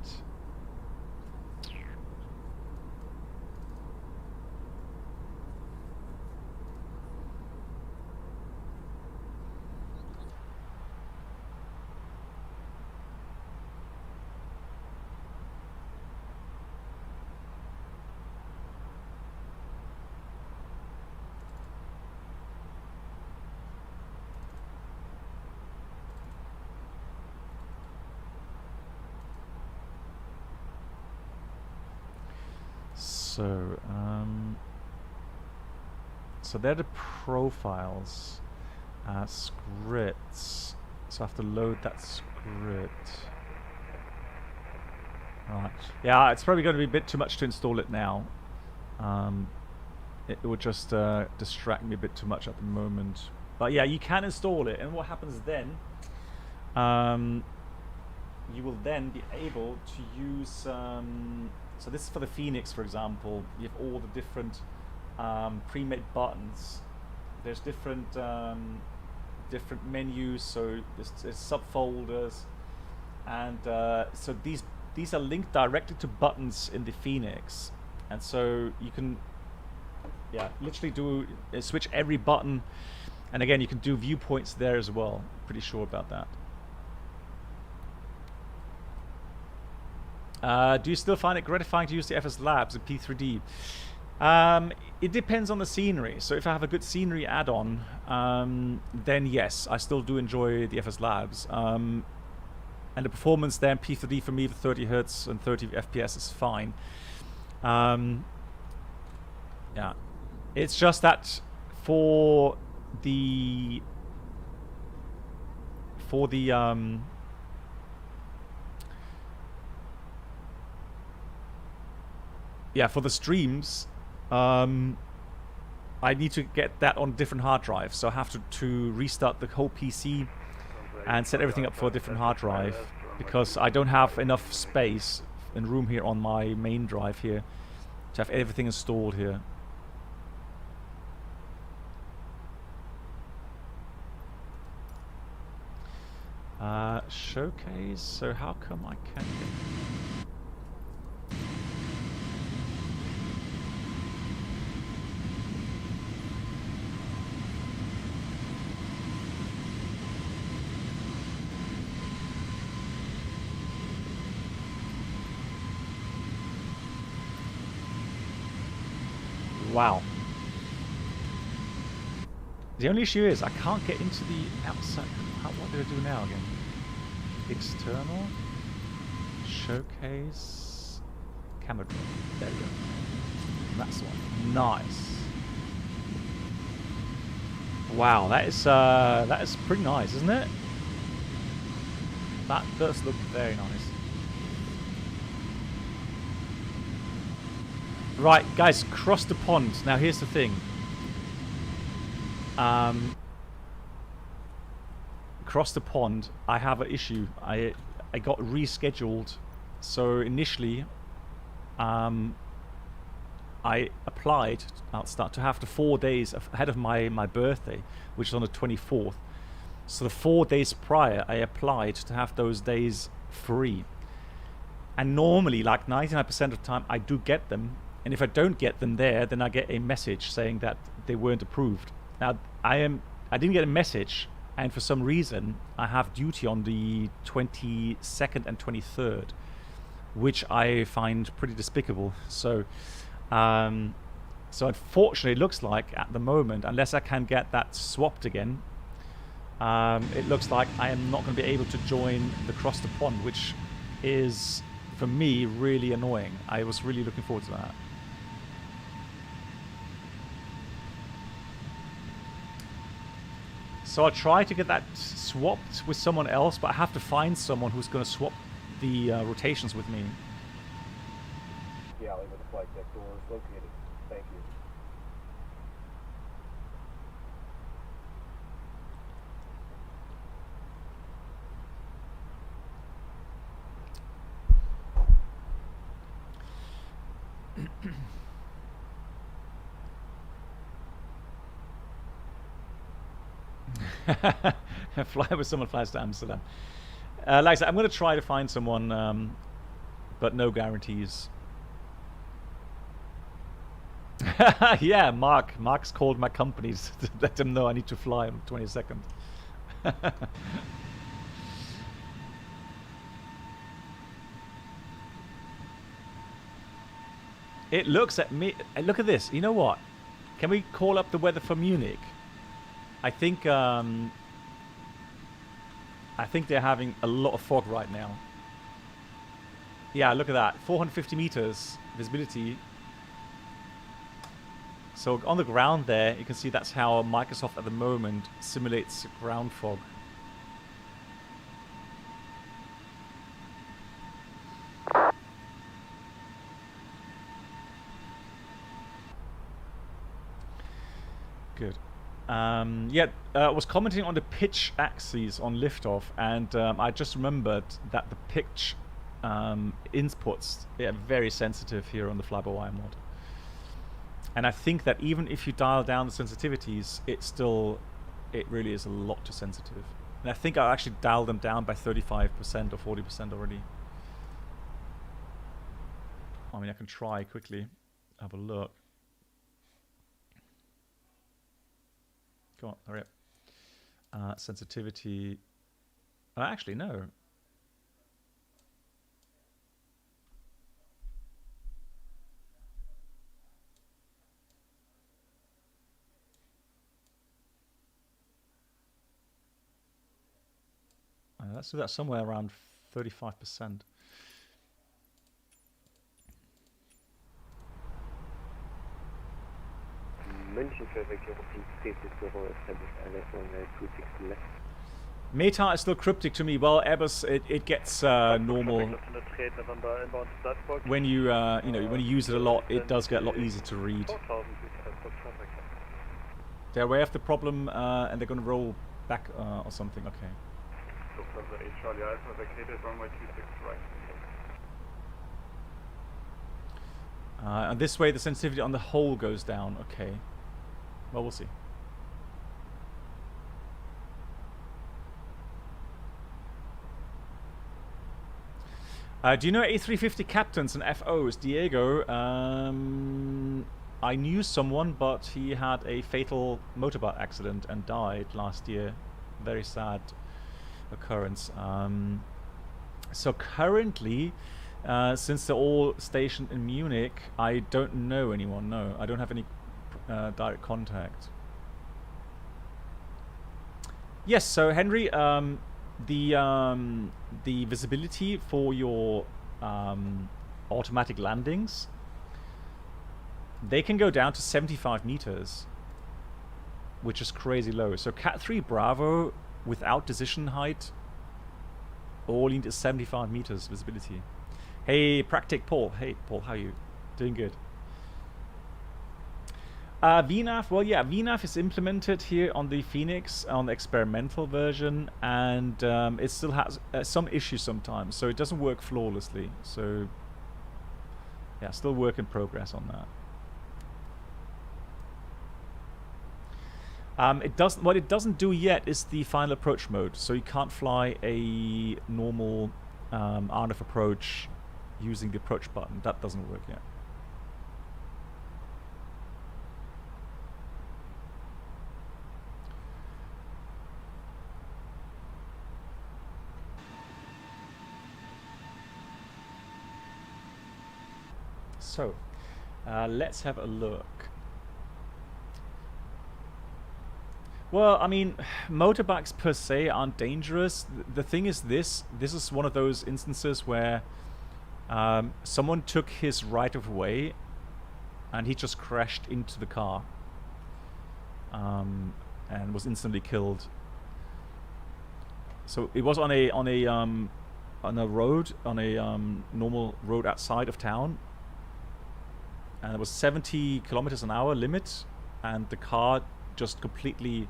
So they're the profiles, scripts. So I have to load that script. Right. Yeah, it's probably going to be a bit too much to install it now. It would just distract me a bit too much at the moment. But yeah, you can install it, and what happens then? You will then be able to use. So this is for the Phoenix, for example. You have all the different pre-made buttons. There's different different menus. So there's subfolders, and so these are linked directly to buttons in the Phoenix, and so you can literally do switch every button, and again you can do viewpoints there as well. Pretty sure about that. Do you still find it gratifying to use the FS Labs in P3D? It depends on the scenery. So if I have a good scenery add-on, then yes, I still do enjoy the FS Labs. And the performance there in P3D for me, the 30 Hz and 30 FPS is fine. Yeah, it's just that for the streams, I need to get that on different hard drives, so I have to restart the whole PC and set everything up for a different hard drive, because I don't have enough space and room here on my main drive here to have everything installed here. Showcase, so how come I can't get... Wow. The only issue is I can't get into the outside. What do I do now again? External. Showcase. Camera drop. There we go. That's the one. Nice. Wow, that is pretty nice, isn't it? That does look very nice. Right, guys, cross the pond. Now, here's the thing. Cross the pond, I have an issue. I got rescheduled. So initially, I applied to have the 4 days ahead of my birthday, which is on the 24th. So the 4 days prior, I applied to have those days free. And normally, like 99% of the time, I do get them. And if I don't get them there, then I get a message saying that they weren't approved. Now, I didn't get a message, and for some reason, I have duty on the 22nd and 23rd, which I find pretty despicable. So, so unfortunately, it looks like at the moment, unless I can get that swapped again, it looks like I am not going to be able to join the cross the pond, which is, for me, really annoying. I was really looking forward to that. So I'll try to get that swapped with someone else, but I have to find someone who's going to swap the rotations with me. The alley where the flight deck door is located. Thank you. Fly with someone flies to Amsterdam. Like I said, I'm going to try to find someone, but no guarantees. Yeah, Mark's called my companies to let them know I need to fly on the 22nd. It looks at me. Look at this. You know what? Can we call up the weather for Munich? I think they're having a lot of fog right now. Yeah, look at that. 450 meters visibility. So on the ground there, you can see that's how Microsoft at the moment simulates ground fog. Good. Yeah, I was commenting on the pitch axes on liftoff, and I just remembered that the pitch inputs are very sensitive here on the fly-by-wire mod. And I think that even if you dial down the sensitivities, it really is a lot too sensitive. And I think I actually dialed them down by 35% or 40% already. I mean, I can try quickly, have a look. Go on, hurry up. Sensitivity. Oh, actually, no. Let's do that somewhere around 35%. Meta is still cryptic to me. Well, Airbus, it gets normal when you you know, when you use it a lot. It does get a lot easier to read. They're aware of the problem, and they're going to roll back or something. Okay. And this way, the sensitivity on the whole goes down. Okay. Well, we'll see. Do you know A350 captains and FOs? Diego, I knew someone, but he had a fatal motorbike accident and died last year. Very sad occurrence. So currently, since they're all stationed in Munich, I don't know anyone. No, I don't have any direct contact. Yes, so Henry, the visibility for your automatic landings, they can go down to 75 meters, which is crazy low. So Cat 3 Bravo without decision height, all into 75 meters visibility. Hey, Practic Paul. Hey, Paul, how are you? Doing good. VNAV, well, yeah, VNAV is implemented here on the Phoenix, on the experimental version, and it still has some issues sometimes, so it doesn't work flawlessly. So, yeah, still work in progress on that. What it doesn't do yet is the final approach mode, so you can't fly a normal RNF approach using the approach button. That doesn't work yet. So, let's have a look. Well, I mean, motorbikes per se aren't dangerous. The thing is this is one of those instances where someone took his right of way and he just crashed into the car and was instantly killed. So it was on a road, on a normal road outside of town, and it was 70 kilometers an hour limit, and the car just completely,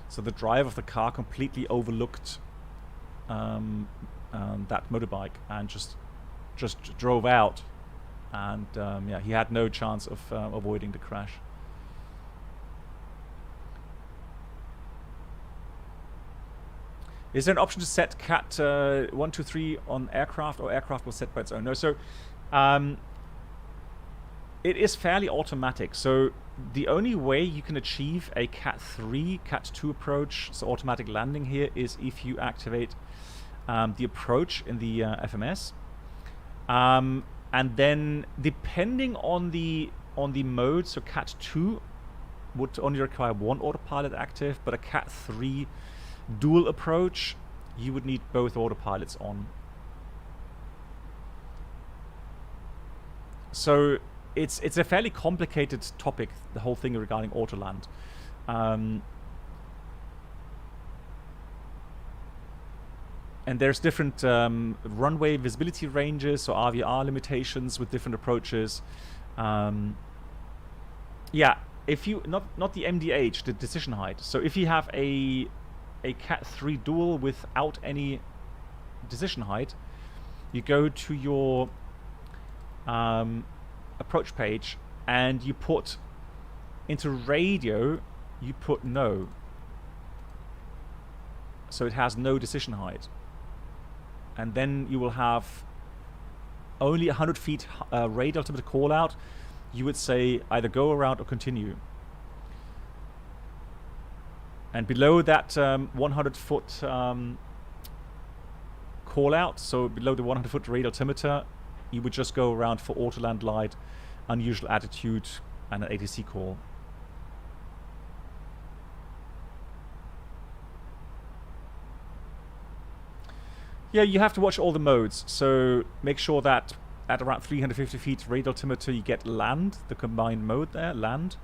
so the driver of the car completely overlooked that motorbike and just drove out, and yeah, he had no chance of avoiding the crash. Is there an option to set CAT 1, 2, 3 on aircraft, or aircraft will set by its own? No, so it is fairly automatic. So the only way you can achieve a CAT 3, CAT 2 approach, so automatic landing here, is if you activate the approach in the FMS. And then depending on the mode, so CAT 2 would only require one autopilot active, but a CAT 3 dual approach, you would need both autopilots on. So it's a fairly complicated topic, the whole thing regarding autoland. And there's different runway visibility ranges, so RVR limitations with different approaches. Yeah, if you not the MDH, the decision height. So if you have a CAT 3 dual without any decision height, you go to your approach page and you put into radio, you put no. So it has no decision height. And then you will have only 100 feet radar altimeter call out. You would say either go around or continue. And below that 100 foot call out, so below the 100 foot radar altimeter, you would just go around for auto land light, unusual attitude, and an ATC call. Yeah, you have to watch all the modes. So make sure that at around 350 feet radar altimeter you get land, the combined mode there, land.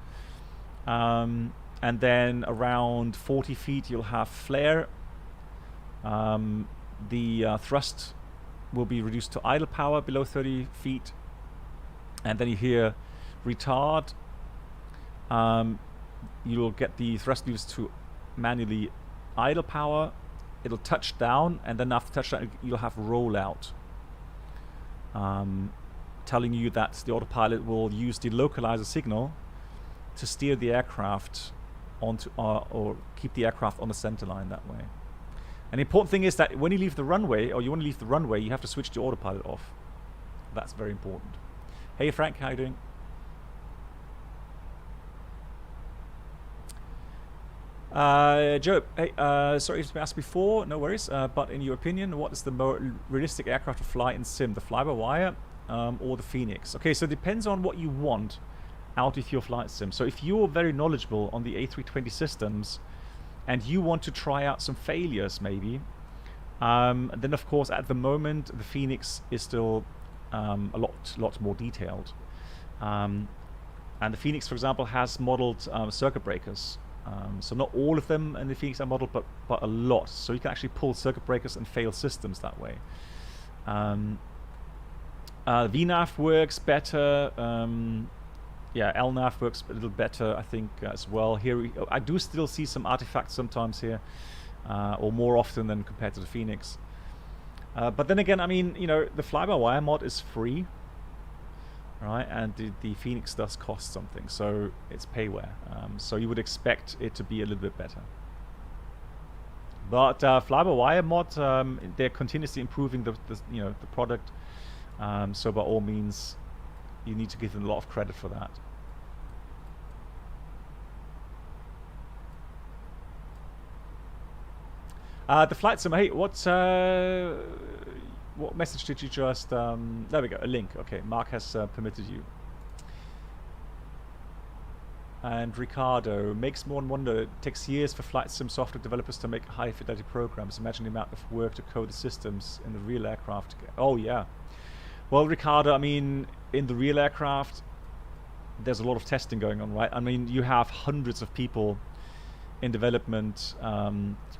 And then around 40 feet you'll have flare. The thrust will be reduced to idle power below 30 feet. And then you hear retard. You'll get the thrust levers to manually idle power. It'll touch down, and then after touchdown you'll have rollout, telling you that the autopilot will use the localizer signal to steer the aircraft onto or keep the aircraft on the center line that way. And the important thing is that when you leave the runway, or you want to leave the runway, you have to switch the autopilot off. That's very important. Hey Frank, how you doing? Joe, hey, sorry if it's been asked before, no worries, but in your opinion, what is the more realistic aircraft to fly in sim, the fly-by-wire or the Phoenix? Okay, so it depends on what you want out with your flight sim. So if you're very knowledgeable on the A320 systems and you want to try out some failures maybe, then of course at the moment the Phoenix is still a lot more detailed. And the Phoenix, for example, has modeled circuit breakers. So not all of them in the Phoenix are modeled, but a lot. So you can actually pull circuit breakers and fail systems that way. VNAV works better. Yeah, LNAV works a little better, I think, as well. Here I do still see some artifacts sometimes here, or more often than compared to the Phoenix. But then again, I mean, you know, the fly-by-wire mod is free. Right, and the Phoenix does cost something, so it's payware. So you would expect it to be a little bit better. But fly-by-wire mod, they're continuously improving the product. So by all means, you need to give them a lot of credit for that. The flight sim. Hey, what message did you just? There we go. A link. Okay, Mark has permitted you. And Ricardo makes more and wonder. It takes years for flight sim software developers to make high fidelity programs. Imagine the amount of work to code the systems in the real aircraft. Oh yeah. Well, Ricardo, I mean, in the real aircraft, there's a lot of testing going on, right? I mean, you have hundreds of people in development,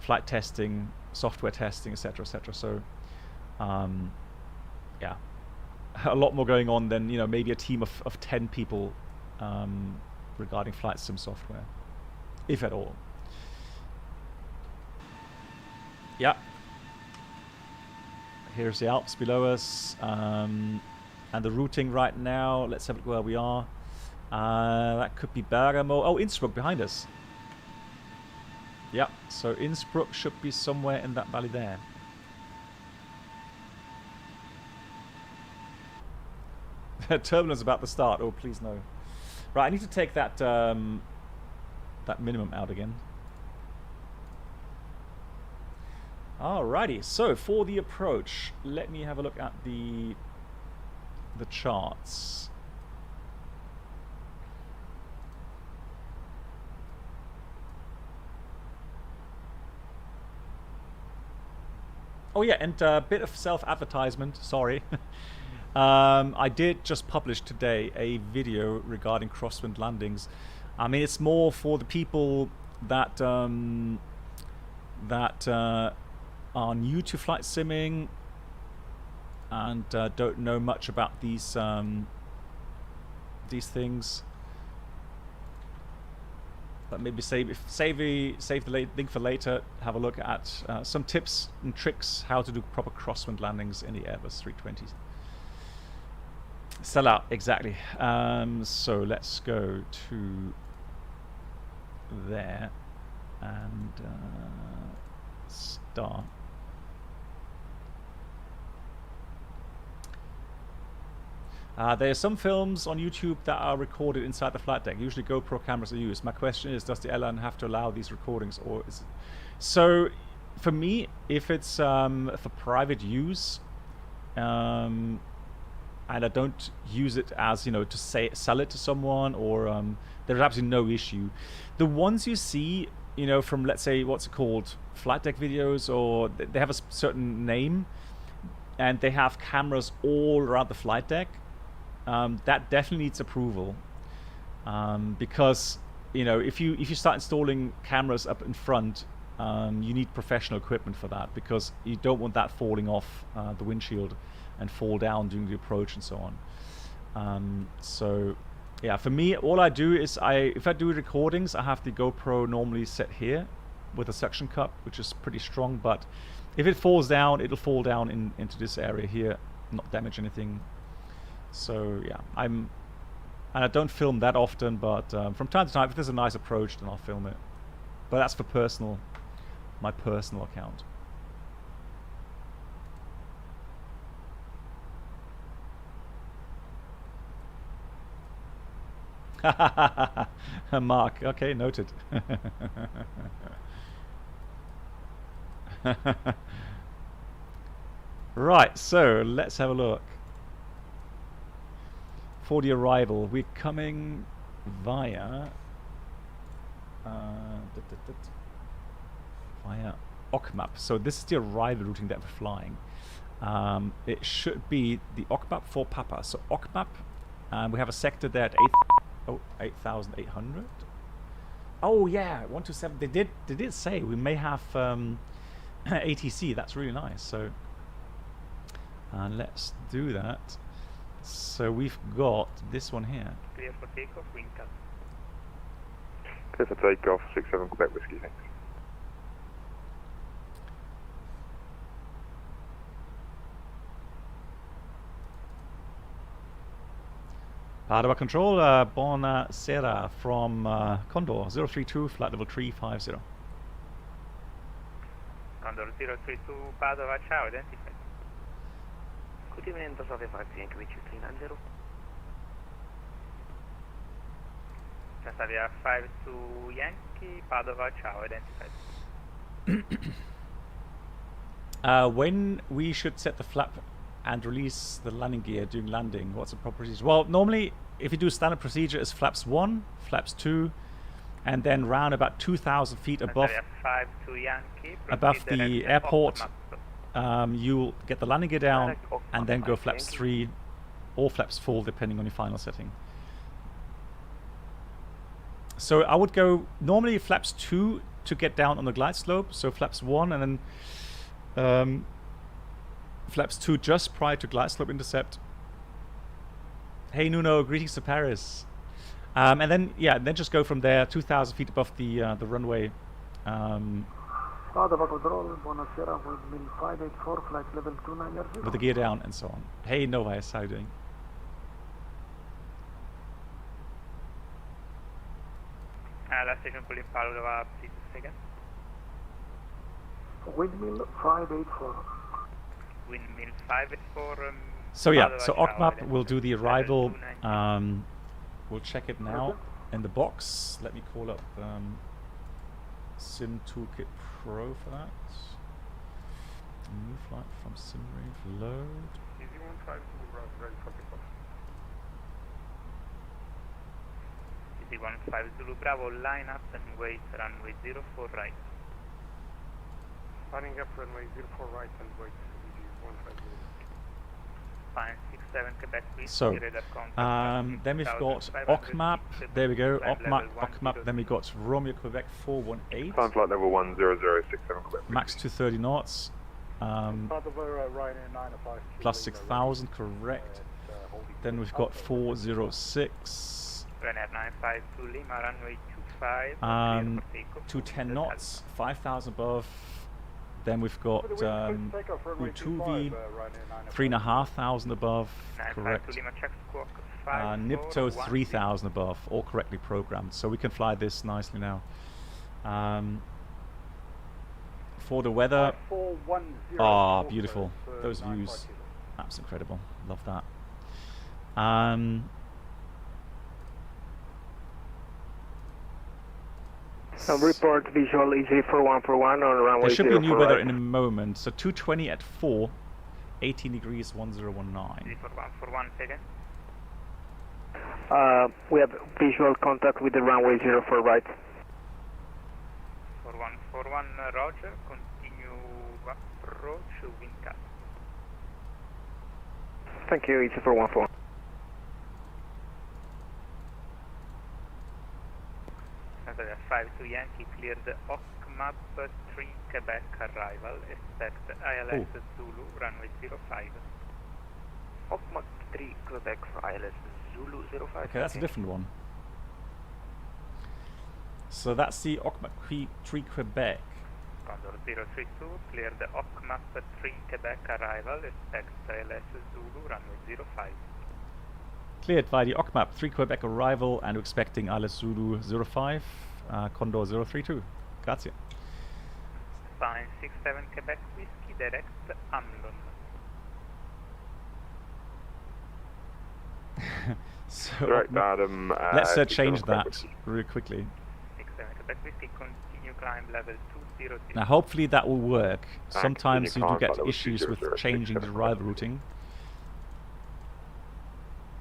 flight testing, software testing, etc., etc. So, yeah, a lot more going on than, you know, maybe a team of 10 people regarding flight sim software, if at all. Yeah. Here's the Alps below us, and the routing right now. Let's have a look where we are. That could be Bergamo. Oh, Innsbruck behind us. Yeah, so Innsbruck should be somewhere in that valley there. Turbulence about to start. Oh, please no. Right, I need to take that that minimum out again. Alrighty, so for the approach, let me have a look at the charts. Oh yeah, and a bit of self-advertisement, sorry. I did just publish today a video regarding crosswind landings. I mean, it's more for the people that are new to flight simming and don't know much about these things. But maybe save the link for later. Have a look at some tips and tricks how to do proper crosswind landings in the Airbus 320s. Sell out, exactly. So let's go to there and start. There are some films on YouTube that are recorded inside the flight deck. Usually GoPro cameras are used. My question is, does the airline have to allow these recordings, or is it... So for me, if it's for private use, and I don't use it as, you know, to sell it to someone, or there's absolutely no issue. The ones you see, you know, from, let's say, what's it called, flight deck videos, or they have a certain name, and they have cameras all around the flight deck. That definitely needs approval, because, you know, if you start installing cameras up in front, you need professional equipment for that, because you don't want that falling off the windshield and fall down during the approach and so on. So yeah, for me, all I do is if I do recordings, I have the GoPro normally set here with a suction cup, which is pretty strong, but if it falls down, it'll fall down into this area here, not damage anything. So yeah, and I don't film that often, but from time to time, if there's a nice approach, then I'll film it. But that's for my personal account. Mark, okay, noted. Right, so let's have a look. For the arrival, we're coming via OCMAP. So this is the arrival routing that we're flying. It should be the OCMAP for Papa. So OCMAP, we have a sector there at 8,800. Oh yeah, 127. They did say we may have ATC. That's really nice. So let's do that. So we've got this one here. Clear for takeoff, wing cut. Clear for takeoff, 67 Quebec Whiskey, thanks. Padua Control, Buonasera from Condor 032, flight level 350. Condor 032, Padova, ciao, identified. Good evening, Dosavia 5 QH 390. Dosavia 5 to Yankee, Padova, ciao, identified. When we should set the flap and release the landing gear during landing, what's the proper procedure? Well, normally, if you do standard procedure, it's flaps 1, flaps 2, and then round about 2,000 feet above, above the airport, you'll get the landing gear down, and then go flaps 3 or flaps 4, depending on your final setting. So I would go normally flaps 2 to get down on the glide slope, so flaps 1 and then flaps 2 just prior to glide slope intercept. Hey Nuno, greetings to Paris. And then yeah, then just go from there 2,000 feet above the runway. Buonasera, wind 584, flight level 290. With the gear down and so on. Hey Novice, how you doing? Last station pulling Padova, please second. Windmill 584. Windmill 584. So yeah, so OCMAP will do the arrival. We'll check it now in the box. Let me call up Sim Toolkit Pro for that. New flight from SimRave load. EDDN 15 Bravo, line up and wait runway 04 right. Lining up runway 04 right and wait. Fine, 67 Quebec, please. So, then we've got OCMAP. There we go. OCMAP. Then we got Romeo Quebec 418. Time flight level 10067 Quebec. Max 230 knots. Plus 6,000, correct. Then we've got 406. Ryanair 952 Lima, runway 25. 210 knots, 5,000 above. Then we've got Utuvi, 3,500 above, correct. Nipto 3,000 above, all correctly programmed. So we can fly this nicely now. For the weather, ah, beautiful. Those views, that's incredible. Love that. Report visual EJ4141 on runway 04. There should be new weather in a moment. So 220 at 4, 18 degrees 1019. We have visual contact with the runway 04 right. 4141 Roger, continue approach wind cut. Thank you, EJ414. Center 52 Yankee, clear the OCMAP 3 Quebec arrival, expect ILS Zulu, runway 05. OCMAP 3 Quebec for ILS Zulu 05. Okay, that's a different one. So that's the OCMAP 3 Quebec. Condor 032, clear the OCMAP 3 Quebec arrival, expect ILS Zulu, runway 05. Cleared by the OCMAP 3 Quebec arrival and expecting ILS Zulu 05, Condor 032. Grazie. Fine, 67 Quebec Whiskey, direct Amlon. So Direct Adam. let's change that really quickly. 67 Quebec Whiskey, continue climb level 203. Now hopefully that will work. Sometimes you do get issues with changing the arrival routing.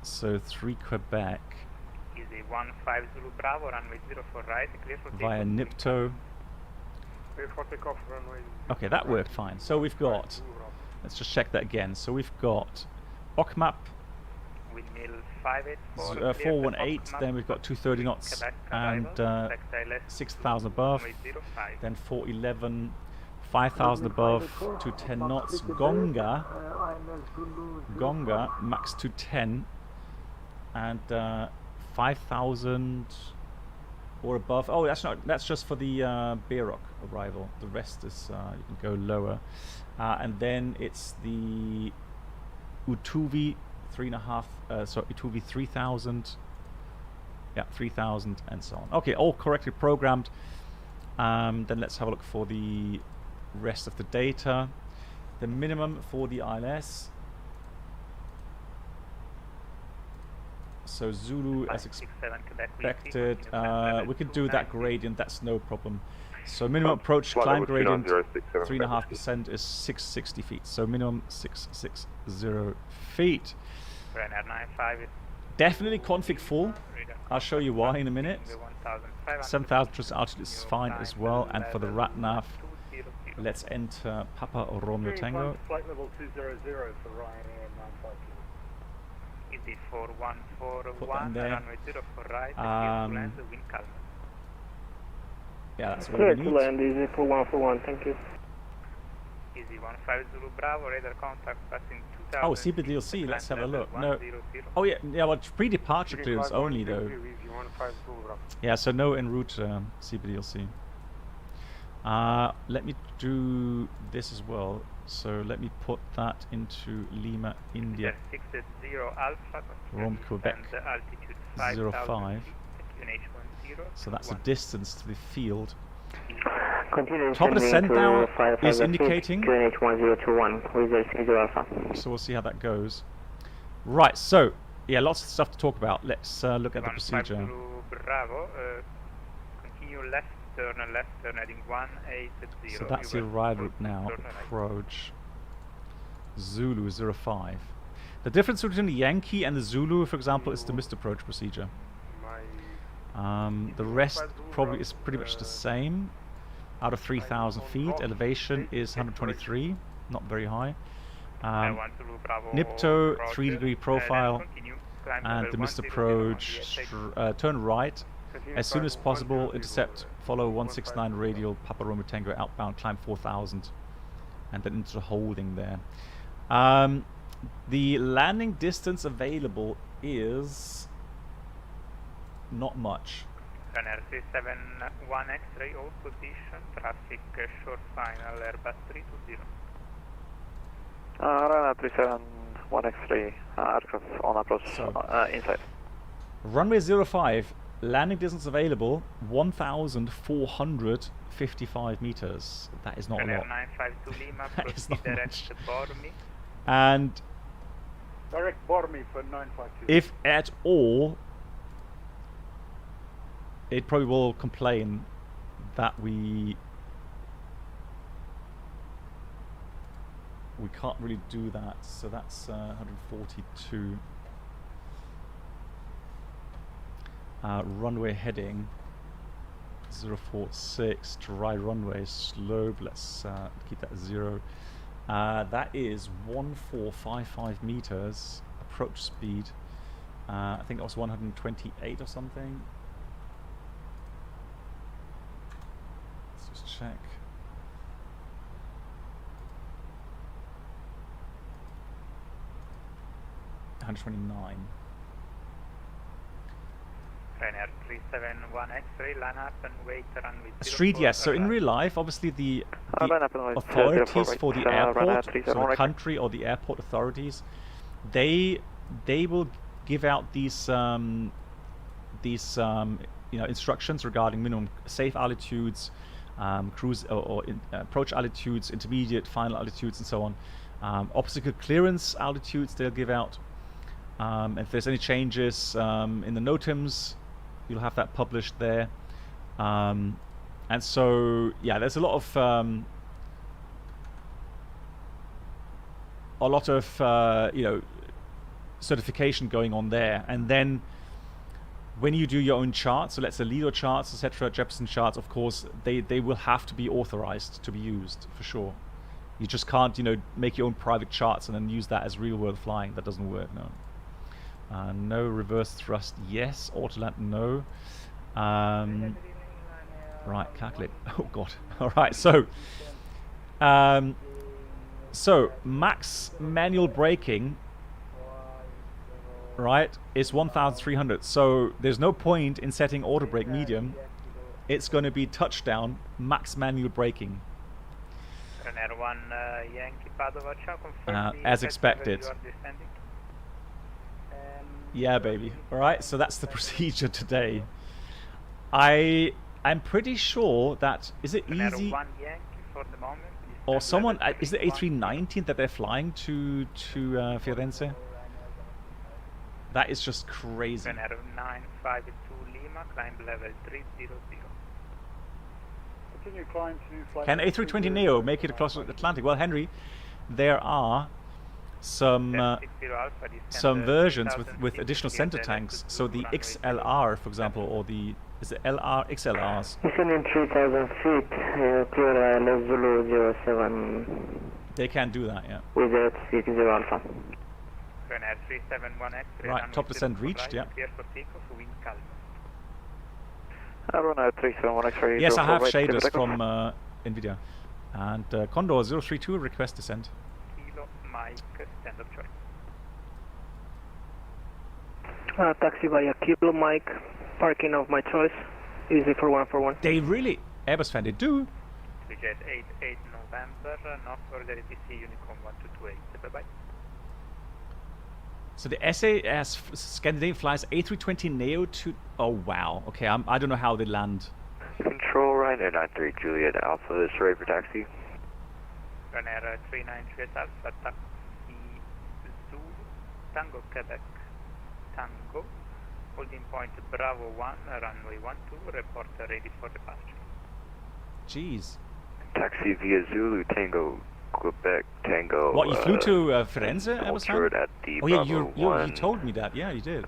So 3 Quebec. Easy 15 Zulu Bravo, runway 04 right, clear for Via Nipto. Clear for takeoff, runway. Okay, that worked fine. So we've got, let's just check that again. So we've got OCMAP Windmill 584, 418, then we've got 230 knots and 6,000 above, then 411, 5,000 above, 210 knots, Gonga, max 210, and 5,000 or above. Oh, that's just for the Bearrock arrival. The rest is you can go lower, and then it's the Utuvi 3,000. Yeah, 3,000 and so on. Okay, all correctly programmed. Then let's have a look for the rest of the data. The minimum for the ILS So Zulu as 567 Quebec expected. We could do that gradient, that's no problem. So minimum Oh, approach flight climb level gradient 2906, 3.5% is 660 feet. So minimum 660 feet. Ryanair 95 is Definitely config full. I'll show you why in a minute. 7,000 trust altitude is fine as well. And for the RATNAV, let's enter Papa Romeo Tango. Flight level 200 for Ryanair 952. Easy 4141, Put that in there. runway 0 for right, Um, wind calm. Yeah, that's what Clear we to need. land, easy 4141, thank you. Easy 15 Zulu Bravo, radar contact passing 2000. Oh, CBDLC, let's have a look. No. 100. Oh yeah, well, pre-departure clearance only though. Easy 15 Zulu Bravo. Yeah, so no en route CBDLC. Let me do this as well. So let me put that into Lima, India, 60 Alpha, Rome, Quebec, and altitude 05. 5000 QNH10. So that's the distance to the field. Continue Top of the descending send now to 5000 is indicating. QNH 1021 with 60 Alpha. So we'll see how that goes. Right, so yeah, lots of stuff to talk about. Let's look at the 15 procedure. Zulu Bravo, continue left turn heading 180. So that's the ride route now. Approach Zulu 05. The difference between the Yankee and the Zulu, for example, is the missed approach procedure. The rest probably is pretty much the same. Out of 3,000 feet, elevation is 123, not very high. NIPTO 3-degree profile, and the missed approach. Turn right as soon as possible. Intercept. Follow 169 radial Papa Romeo Tango outbound. Climb 4,000, and then into the holding there. The landing distance available is not much. Ryanair 371 X-ray, all position, traffic short final, Airbus 320. Ryanair 371 X-ray, aircraft on approach inside. Runway 05, landing distance available 1,455 meters. That is not a Ryanair lot. 952 Lima, That is proceed not direct much. Bormi. And Direct Bormi for 952. if at all, it probably will complain that we can't really do that. So that's 142. Runway heading 046 to right runway slope. Let's keep that 0. That is 1455 meters approach speed. I think that was 128 or something. Let's just check. Ryanair 371 X-ray, line up and wait runway 04. Street, yes. So in real life, obviously the Line up and wait, authorities 04, for the Ryanair airport, so 371 the X-ray. country or the airport authorities, they will give out these instructions regarding minimum safe altitudes, cruise or approach altitudes, intermediate, final altitudes, and so on. Obstacle clearance altitudes they'll give out. If there's any changes in the NOTAMs, you'll have that published there. And so, yeah, there's a lot of certification going on there. And then when you do your own charts, so let's say Lido charts, etc., Jefferson charts, of course, they will have to be authorized to be used for sure. You just can't, make your own private charts and then use that as real-world flying. That doesn't work, no. No reverse thrust, yes. Autoland, no. Right, calculate. Oh god. All right, so max manual braking, right, is 1,300. So there's no point in setting auto brake medium. It's going to be touchdown max manual braking. Ryanair 1 Yankee Padova, confirm as expected. you are descending. Yeah, baby. All right, so that's the procedure today. I'm pretty sure that is it Ryanair easy 1 Yankee for the moment. or someone is it 319 that they're flying to Firenze? That is just crazy. Ryanair 952 Lima, climb level 300. Continue climb to flight. Can A320 Neo make it across the Atlantic? Well, Henry, there are some versions with additional center tanks. So the XLR, for example, or the XLRs. Descending 3,000 feet, clear left Zulu 07 They can do that, yeah. with 60 Alpha. Ryanair 371X. Right, top descent reached, yeah. Clear for takeoff, wind calm. Ryanair 371X. Yes, I have shaders from NVIDIA. And Condor 032 request descent. Kilo Mike, stand up choice. Taxi via Kilo Mike, parking of my choice, easy for 141. They really, Airbus fan, they do. Jet 88 November, not further ATC Unicorn 1228. Bye bye. So the SAS Scandinavian flies A320 Neo to. Oh wow. Okay, I don't know how they land. Control Ryanair 93 Juliet Alpha is ready for taxi. Ryanair 393 Alpha taxi Zulu Tango Quebec Tango, holding point Bravo 1 runway 12, report ready for departure. Jeez. Taxi via Zulu Tango Quebec Tango. What, you flew to Firenze? Hold short at the oh yeah, Bravo you told me that. Yeah, you did.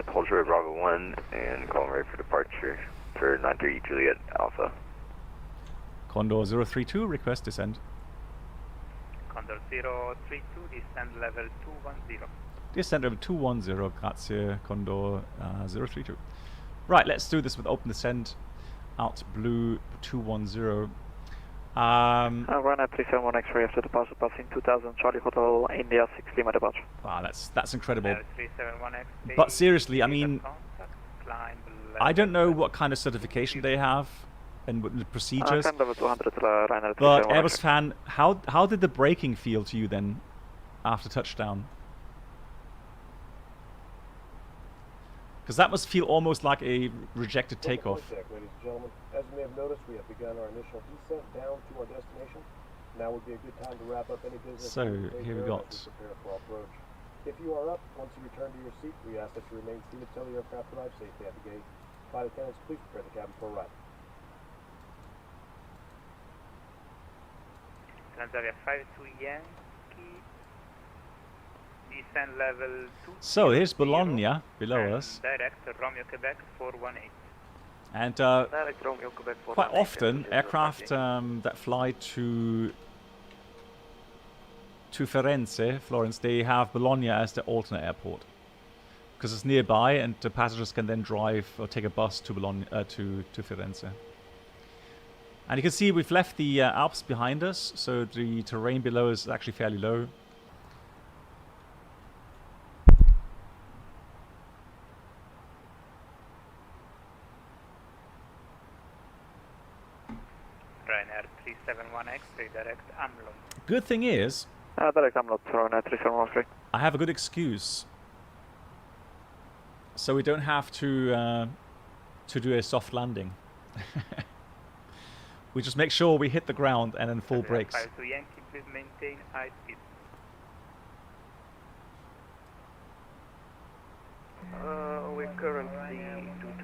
Hold short at Bravo 1 and call ready for departure for 93 Juliet Alpha. Condor 032, request descent. Condor 032, descend level 210. Descent level 210, grazie, Condor 032. Right, let's do this with open descent out blue 210. Ryanair 371X ray after departure passing 2000 Charlie Hotel India 6 Lima departure. Wow, that's incredible. 371X, But seriously, I mean, I don't know what kind of certification they have and what the procedures. Level 200, Ryanair But Airbus fan, how did the braking feel to you then after touchdown? Because that must feel almost like a rejected takeoff. Ladies and gentlemen, as you may have noticed, we have begun our initial descent down to our destination. Now would be a good time to wrap up any business. So here we got. Prepare for approach. If you are up, once you return to your seat, we ask that you remain seated till the aircraft arrives safely at the gate. Flight attendants, please prepare the cabin for arrival. Transavia 52 Yankee, descend level 2. So here's Bologna below us. Direct Romeo Quebec 418. And Direct Romeo Quebec 418. quite often, aircraft that fly to Firenze, Florence, they have Bologna as the alternate airport because it's nearby, and the passengers can then drive or take a bus to Bologna to Firenze. And you can see we've left the Alps behind us, so the terrain below is actually fairly low. Ryanair 371X, redirect Amlon. Good thing is, Direct Amlot, Ryanair 371X. I have a good excuse, so we don't have to do a soft landing. We just make sure we hit the ground and then full brakes. 52 Yankee, please maintain high speed. We're currently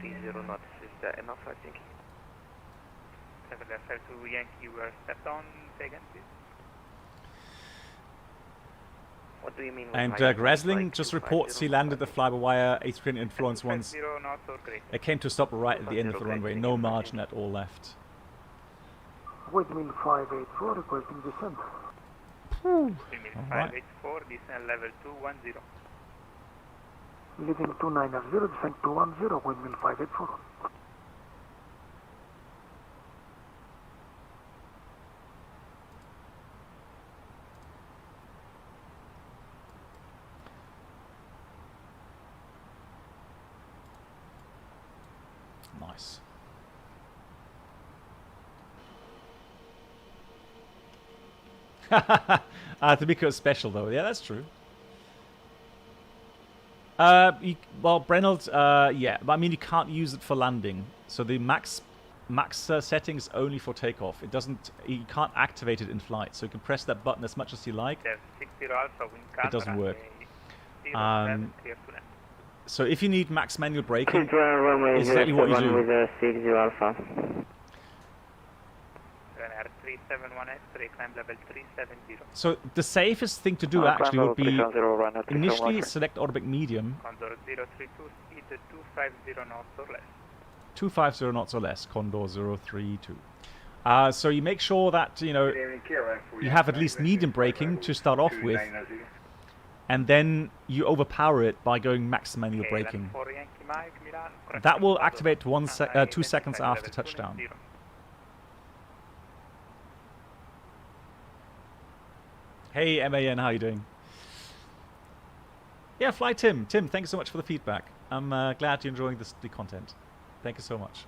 230 knots. Is that enough, I think? 52 Yankee, we are stepped on. Say again, please. What do you mean? And Gresling just reports he landed the fly-by-wire A320 in Florence once. 0 knots or greater. It came to a stop right at the end of the runway, no margin at all left. Windmill 584 requesting descent. Windmill Alright. 584, descend level 210. Leading 290, descent 210, windmill 584. Nice. To make it special though, yeah, that's true. Well, Brennald, yeah, but I mean you can't use it for landing. So the max settings only for takeoff. It doesn't. You can't activate it in flight. So you can press that button as much as you like. There's 60 Alpha, wind It doesn't work. So if you need max manual braking, runway it's exactly what you do. with 60 Alpha. Ryanair 371S, climb level 370. So the safest thing to do actually would be initially select automatic medium. Condor 032, speed 250 knots or less. 250 knots or less, Condor 032. So you make sure that, you know, you have at least medium braking to start off with, and then you overpower it by going max manual braking. That will activate 2 seconds after touchdown. Hey MAN, how you doing? Yeah, Fly Tim. Tim, thanks so much for the feedback. I'm glad you're enjoying the content. Thank you so much.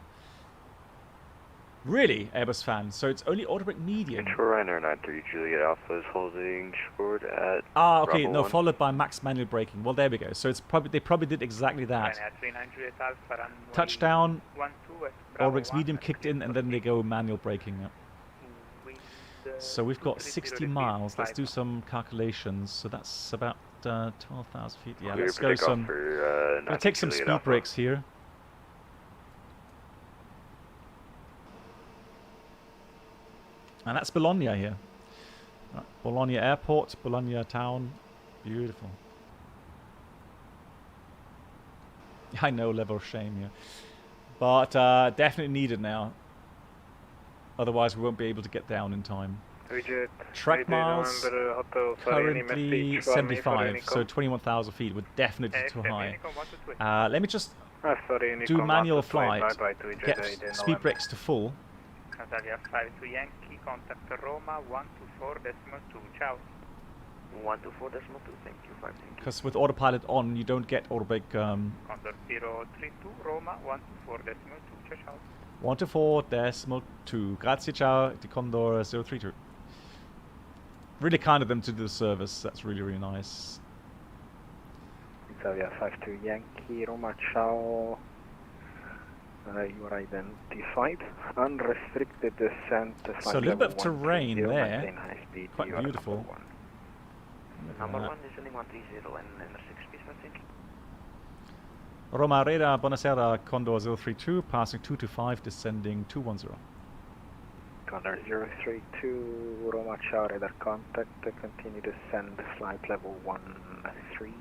Really, Airbus fan. So it's only automatic medium. Ryanair 93 Juliet Alpha is holding short at. Okay, no, 1. followed by max manual braking. Well, there we go. So it's they probably did exactly that. Touchdown, automatic medium kicked in, and then they go manual braking. So we've got 60 miles. Let's do some calculations. So that's about 12,000 feet. Yeah, let's go some. I'll take some speed brakes here. And that's Bologna here. Right, Bologna Airport, Bologna Town. Beautiful. I know, level of shame here. But definitely needed now. Otherwise we won't be able to get down in time. Track miles currently 75, so 21,000 feet. We're definitely too high. Let me just do manual flight, get speed brakes to full. Italia 52 Yankee, contact Roma 124.2, ciao. 124.2, thank you, 5 thank you. Because with autopilot on, you don't get automatic... Condor 032, Roma 124.2, ciao ciao. 124.2, grazie ciao, di Condor 032. Really kind of them to do the service, that's really, really nice. Italia 52 Yankee, Roma, ciao. You are identified. Unrestricted descent. So a little bit of terrain there. Quite beautiful. Number 1 descending 130 and 6 speed, I think. Roma Radar, buonasera, Condor 032, passing 225, descending 210. Condor 032, Roma, ciao, radar contact, continue descend, flight level 130.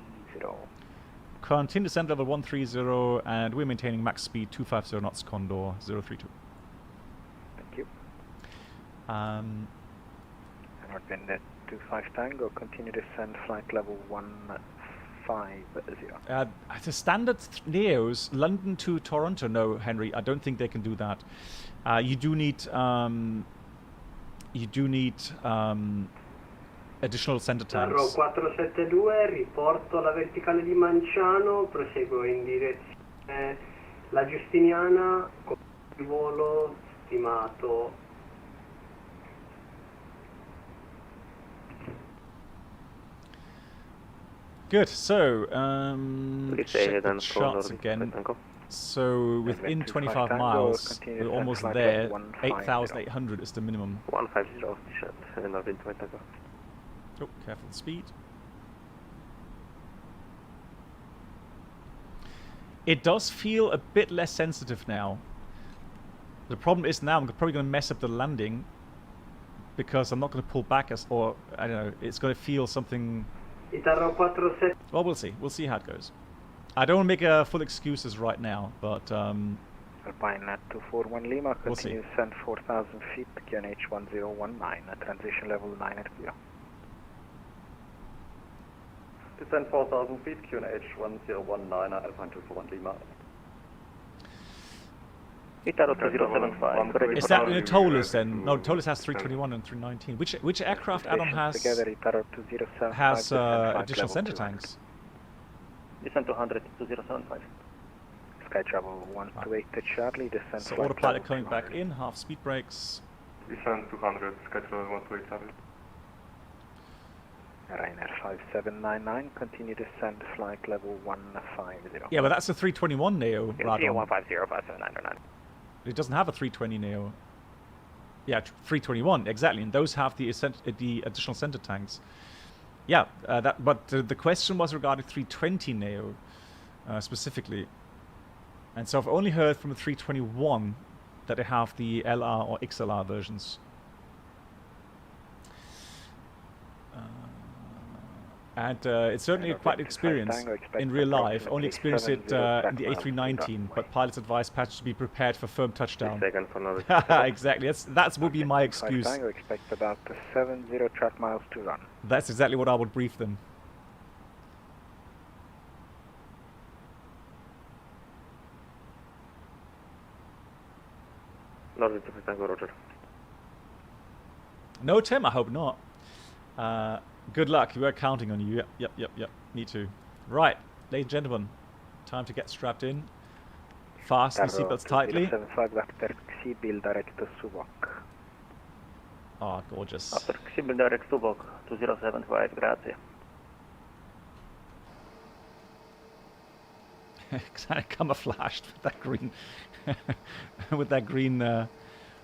Continue descent level 130, and we're maintaining max speed 250 knots, Condor 032. Thank you. And Northwind 25 Tango, continue descend, flight level 150. The standard Neos, London to Toronto, no, Henry, I don't think they can do that. You do need additional center tanks. Arrow 472, riporto la verticale di Manciano, proseguo in direzione La Giustiniana, con il volo stimato. Good, so, check the charts again. So, within 25 miles, we're almost there. 8,800 is the minimum. 150, Northwind 20 Tango. Oh, careful the speed. It does feel a bit less sensitive now. The problem is now I'm probably going to mess up the landing because I'm not going to pull back or I don't know, it's going to feel something. Well, we'll see. We'll see how it goes. I don't want to make full excuses right now, but Alpine 241 Lima, continue we'll descend 4,000 feet, QNH 1019, transition level 980. Descend 4,000 feet, QNH 1019, Alpine 241 Lima. Italo 2075. Is that in Tolus then? No, Tolus has 321 and 319. Which aircraft add-on has additional center tanks? Descend 200 2075. Sky travel 128 to Charlie, descend. So autopilot coming back in, half speed brakes. Descend 200, Sky travel 128 Charlie. Ryanair 5799, continue descend, flight level 150. Yeah, but that's a 321 Neo. 150, 57909. It doesn't have a 320 Neo. Yeah, 321, exactly. And those have the additional center tanks. Yeah, but the question was regarding 320 Neo. specifically. And so I've only heard from the 321 that they have the LR or XLR versions. And it's certainly quite an experience in real life. Only experienced it in the A319, but pilots advise passengers to be prepared for firm touchdown. Exactly, that would be my excuse. Tango, expect about 70 track miles to run. That's exactly what I would brief them. No, Tim, I hope not. Good luck. We're counting on you. Yep. Me too. Right, ladies and gentlemen, time to get strapped in. Fasten the seatbelts tightly. Oh, gorgeous. direct Subok 2075, grazie. Kind of camouflaged with that green, with that green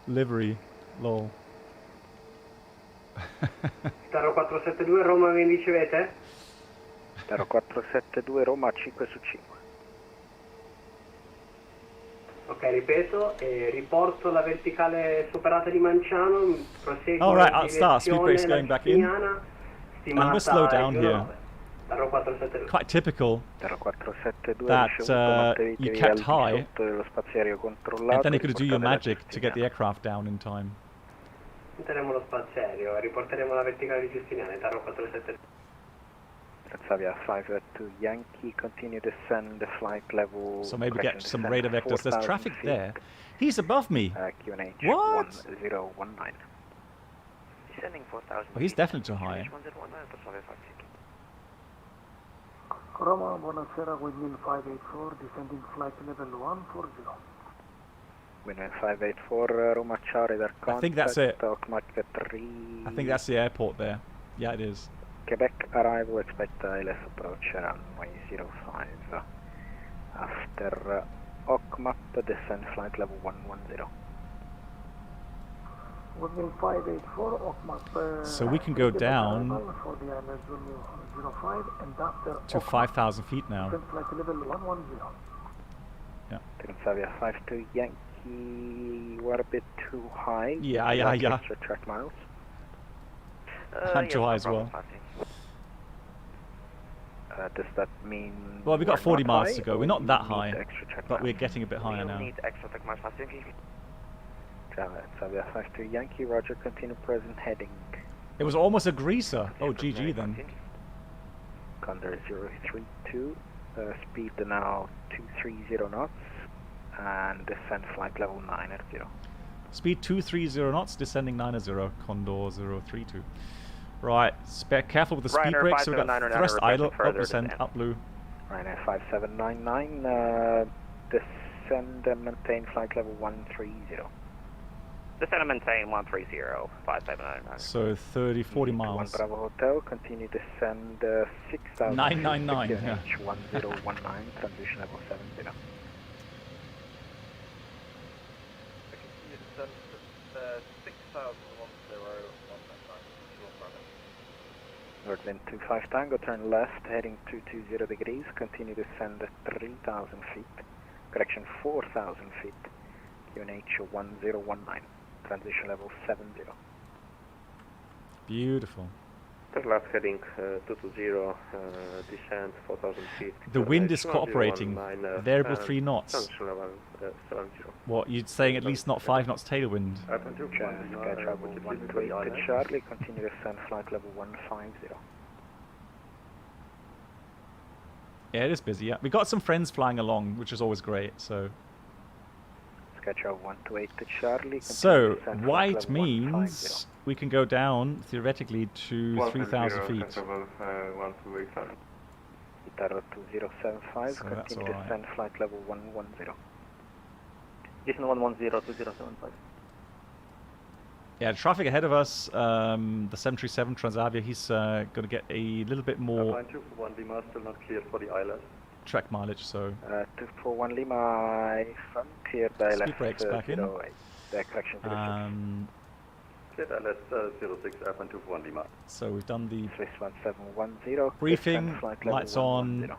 livery. Lol. Taro 472 Roma, mi ricevete? Taro 472 Roma 5 su 5. Ok, ripeto, riporto la verticale superata di Manciano, proseguo all right, in I'll start. Speed brake's going back in. I'm going to slow down here. Quite typical that you kept high, and then you could do your magic to get the aircraft down in time. Metteremo lo spazio, riporteremo la verticale di Giustiniane, Taro 472. Xavier 52 Yankee, continue descend the flight level. So maybe get some radar vectors. There's traffic there. He's above me. QNH what? 1019. Descending 4000. Well, he's definitely too high. Roma, buonasera, windmill 584, descending flight level 140. Windmill 584, Roma, ciao, radar contact. I think that's it. I think that's the airport there. Yeah, it is. Quebec arrival, expect ILS approach runway 05. After OCMAP, descend flight level 110. Windmill 584, OCMAP. So we can go down for the ILS 05 and after to 5,000 feet now. Flight level 110. Yeah. Xavier 52 Yankee, we're a bit too high. Yeah. Extra track miles. I'm too high as well. Does that mean? Well, we've got 40 miles to go. We're not that high, but we're getting a bit higher now. Need extra track miles, Xavier 52 Yankee, roger, continue present heading. It was almost a greaser. Oh, GG then. Condor 032, speed now 230 knots, and descend flight level 980. Speed 230 knots, descending 980, Condor 032. Right, careful with the speed brakes, so we've got thrust idle, up descend, up blue. Ryanair 5799, descend and maintain flight level 130. Descend and maintain 130, 5799. So 40 miles. 1 Bravo Hotel, continue descend 6000. 999, yeah. 1019, transition level 70. Northwind 25 Tango, turn left, heading 220 degrees, continue descend 3,000 feet, correction 4,000 feet, QNH 1019, transition level 70. Beautiful. Left heading 220, descent 4,000 feet. The wind is cooperating, variable 3 knots. What, you're saying at least not 5 knots tailwind? Sky travel 128 Charlie, continue descend flight level 150. Yeah, it is busy, yeah. We got some friends flying along, which is always great, so... Sky travel 128 Charlie. So, white means we can go down, theoretically, to 3,000 feet. Itaro 2075, So continue that's descend flight level 110. Descend 110, 2075. Yeah, traffic ahead of us, the 737 Transavia, he's going to get a little bit more 241 Lima, still not cleared for the ILS. track mileage, so... 241 Lima, front, clear the ILS. Speed brakes back in. The correction position. Cleared ILS 06, airplane 241 Lima. So we've done the Swiss 1710. briefing, lights on,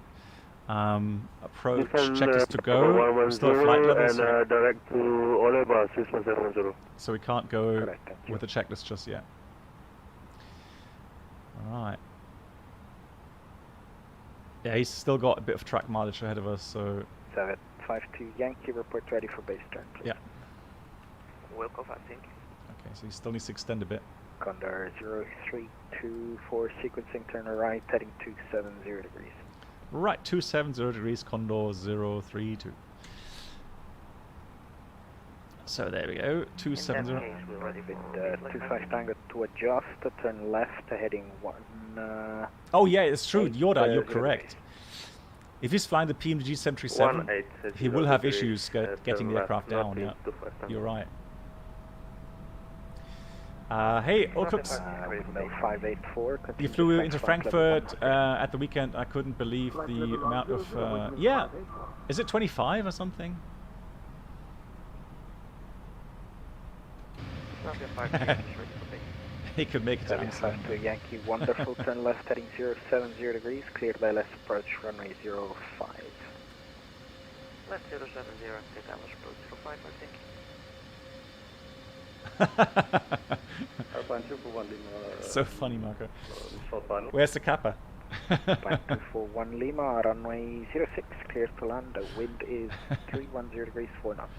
Approach checklist to go. Still a flight level, so, direct to Oliver 6170. so we can't go with the checklist just yet. Alright. Yeah, he's still got a bit of track mileage ahead of us, so... 752 Yankee, report ready for base turn, please. Yeah. Welcome, Vatsim. Okay, so he still needs to extend a bit. Condor 0324, sequencing turn right, heading 270 degrees. Right, 270 degrees, Condor 032. So there we go, 270. With 25 Tango to adjust, turn left, heading 1... oh yeah, it's true, Yoda, you're correct. If he's flying the PMG 737, he will have issues getting the aircraft down, yeah. You're right. Hey, Orcux, 584. you flew into Frankfurt at the weekend. I couldn't believe the amount of... yeah, is it 25 or something? He could make it to Amsterdam. 752 Yankee, wonderful, turn left, heading 070 degrees, cleared by left approach, runway 05. Left 070, take Alice approach 05, I think. So funny, Marco. Where's the Kappa? 5241 Lima, runway 06, clear to land, the wind is 310 degrees 4 knots.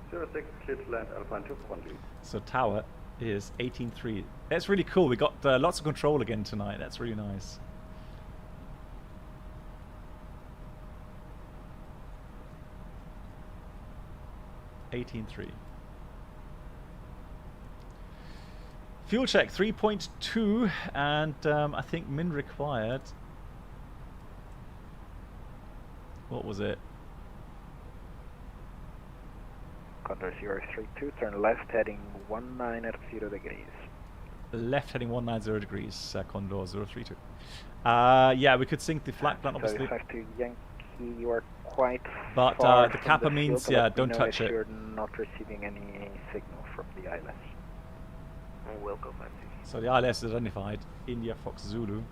06, clear to land, Alpine 241 Lima. So tower is 18.3. That's really cool. We got lots of control again tonight. That's really nice. Fuel check 3.2, and I think min required. What was it? Condor 032, turn left heading 190 degrees. Left heading 190 degrees, Condor 032. Yeah, we could sync the flight plan, obviously. 52 Yankee, you are quite but far the from Kappa the means, field, yeah, let me don't know touch if it. You're not receiving any signal from the ILS. Welcome, So the ILS is identified, India Fox Zulu.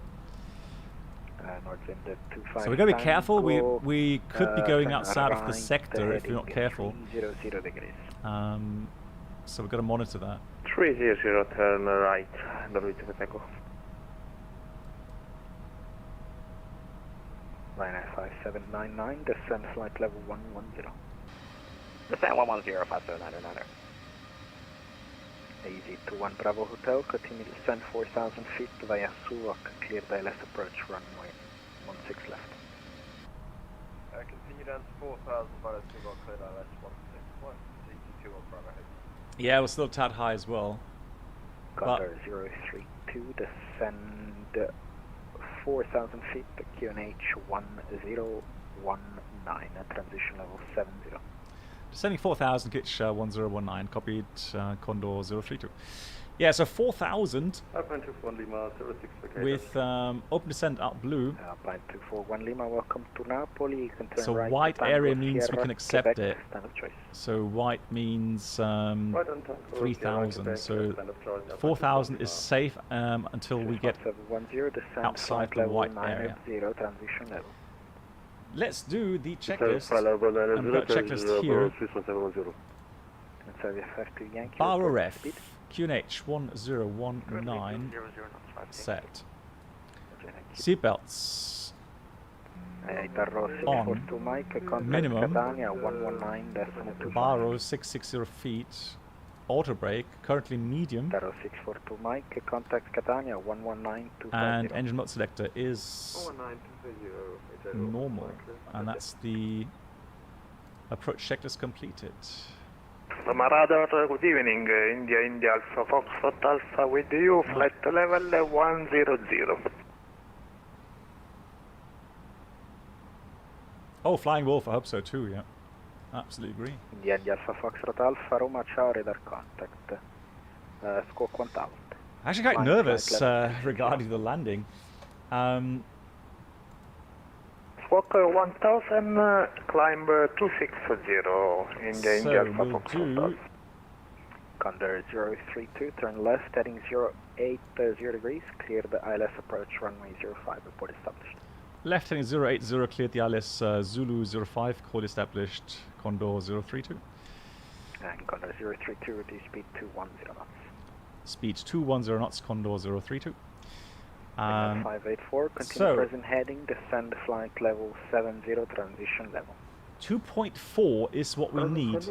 Northwind 25 So we gotta be careful. Tango, We could be going outside of the right, sector if we're not careful. 300 degrees. So we've got to monitor that. 300, turn right, W to Takeoff. Line 5799, descend flight level 110. Descend 110, 5799. Easy to 1 Bravo Hotel, continue to descend 4,000 feet via Suwak, cleared by left approach, runway 16 left. Continue down to 4,000 via Suwak, cleared ILS 161, CT2 on Bravo head. Yeah, we're still a tad high as well. Condor 032, descend 4,000 feet, QNH 1019, transition level 70. Descending 4,000, kitch 1019, copied, Condor 032. Yeah, so 4,000 with open descent out blue. Alpine 241 Lima, welcome to Napoli. You can turn so right white to Tango area means Sierra, we can accept Quebec, it. standard choice. So white means 3,000. So 4,000 is safe until we get outside the white area. Transition level. Let's do the checklist. And we've got a checklist here. Bar ref, QNH 1019 set. Seatbelts on. Minimum. Baro 660 feet. Auto brake, currently medium. 642 Mike, contact Catania 119. And engine mode selector is normal. And that's the approach checklist completed. Camarada, good evening. India Alpha Foxtrot Alpha with you, flight level 100. Oh, Flying Wolf, I hope so too, yeah. Absolutely agree. India Alpha Foxtrot Alpha, Roma, ciao, radar contact. Squawk 1000. I'm actually quite nervous regarding the landing. Squawk 1000, climb 260, India Alpha we'll Foxtrot do Alpha. Condor 032, turn left, heading 080 degrees, clear the ILS approach, runway 05, report established. Left heading 080, cleared the ILS Zulu 05, call established, Condor 032. And Condor 032, reduce speed 210 knots. Speed 210 knots, Condor 032. 584, continue present heading, descend flight level 70, transition level. 2.4 is what we need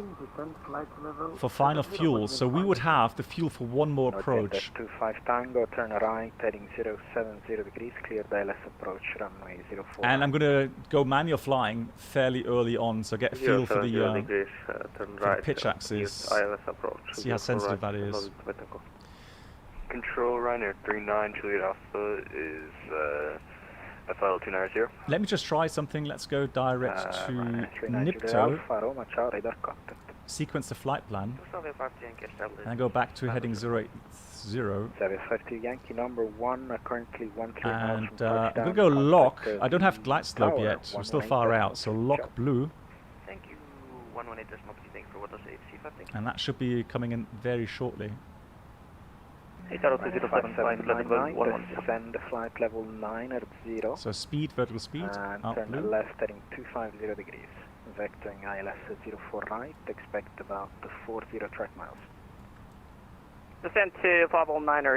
for final fuel, so we would have the fuel for one more approach. 25 Tango, turn right, heading 070 degrees, clear the ILS approach, runway 04. And I'm going to go manual flying fairly early on, so get a feel for the, turn for the pitch axis, ILS approach. see how sensitive that is. Control Ryanair 39, Juliet Alpha is FL290. Let me just try something. Let's go direct to NIPTO, sequence the flight plan, and go back to heading 080. 752 Yankee number 1, currently 13 miles And from I'm going to go lock. I don't have glide slope yet. I'm still far out, so lock blue. Thank you. 118 decimal please, thank you for what does it see. And that should be coming in very shortly. 802.075, descend flight level 9 at 0. So speed, vertical speed, and out turn blue. left heading 250 degrees. Vectoring ILS 04 right, expect about 40 track miles. Descend to level 90,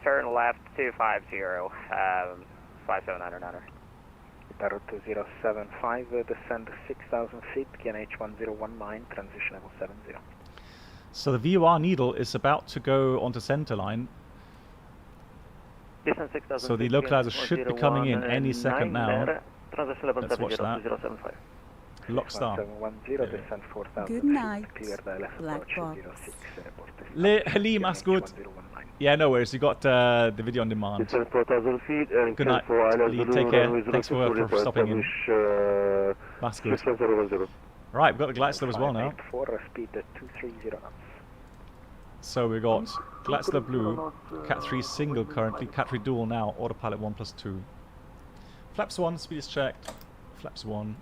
turn left 250, 579er. Tower 2075, descend 6,000 feet, QNH 1019, transition level 70. So the VOR needle is about to go onto center line. So the localizer should be coming in any second now. Let's watch that. Lock start. Good night, Black Box. Halim, that's good. Yeah, no worries. You got the video on demand. 4,000 feet and Good night, Lee. Take care. Thanks for stopping in. That's good. Right, we've got the glide slope as well now. So we've got glide slope blue, Cat 3 single currently, Cat 3 dual now, autopilot 1+2. Flaps 1, speed is checked. Flaps 1.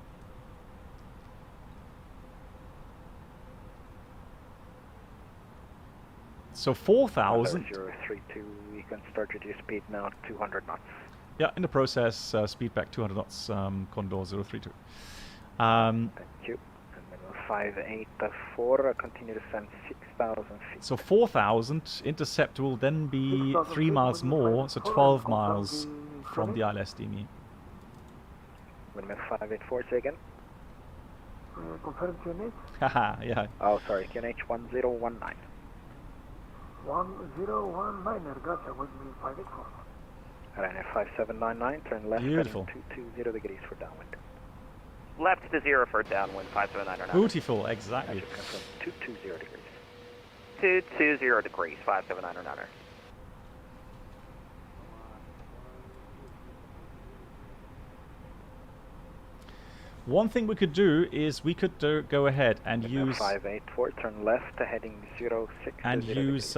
So 4,000. 032, you can start reduce speed now 200 knots. Yeah, in the process, speed back 200 knots, Condor 032. Thank you. 584, continue to send 6,000 feet. So 4,000, intercept will then be 3 miles more, so 12 miles from the ILS DME. Windmill 584, say again. Confirm QNH. Haha, yeah. Oh, sorry, QNH 1019. 1019, gotcha, windmill 584. Ryanair 5799, turn left, Beautiful. heading 220 degrees for downwind. Left to 0 for downwind, 579er. Beautiful, exactly. 220 degrees. 220 degrees, 579er. One thing we could do is we could go ahead and use 584, turn left, heading 06 and use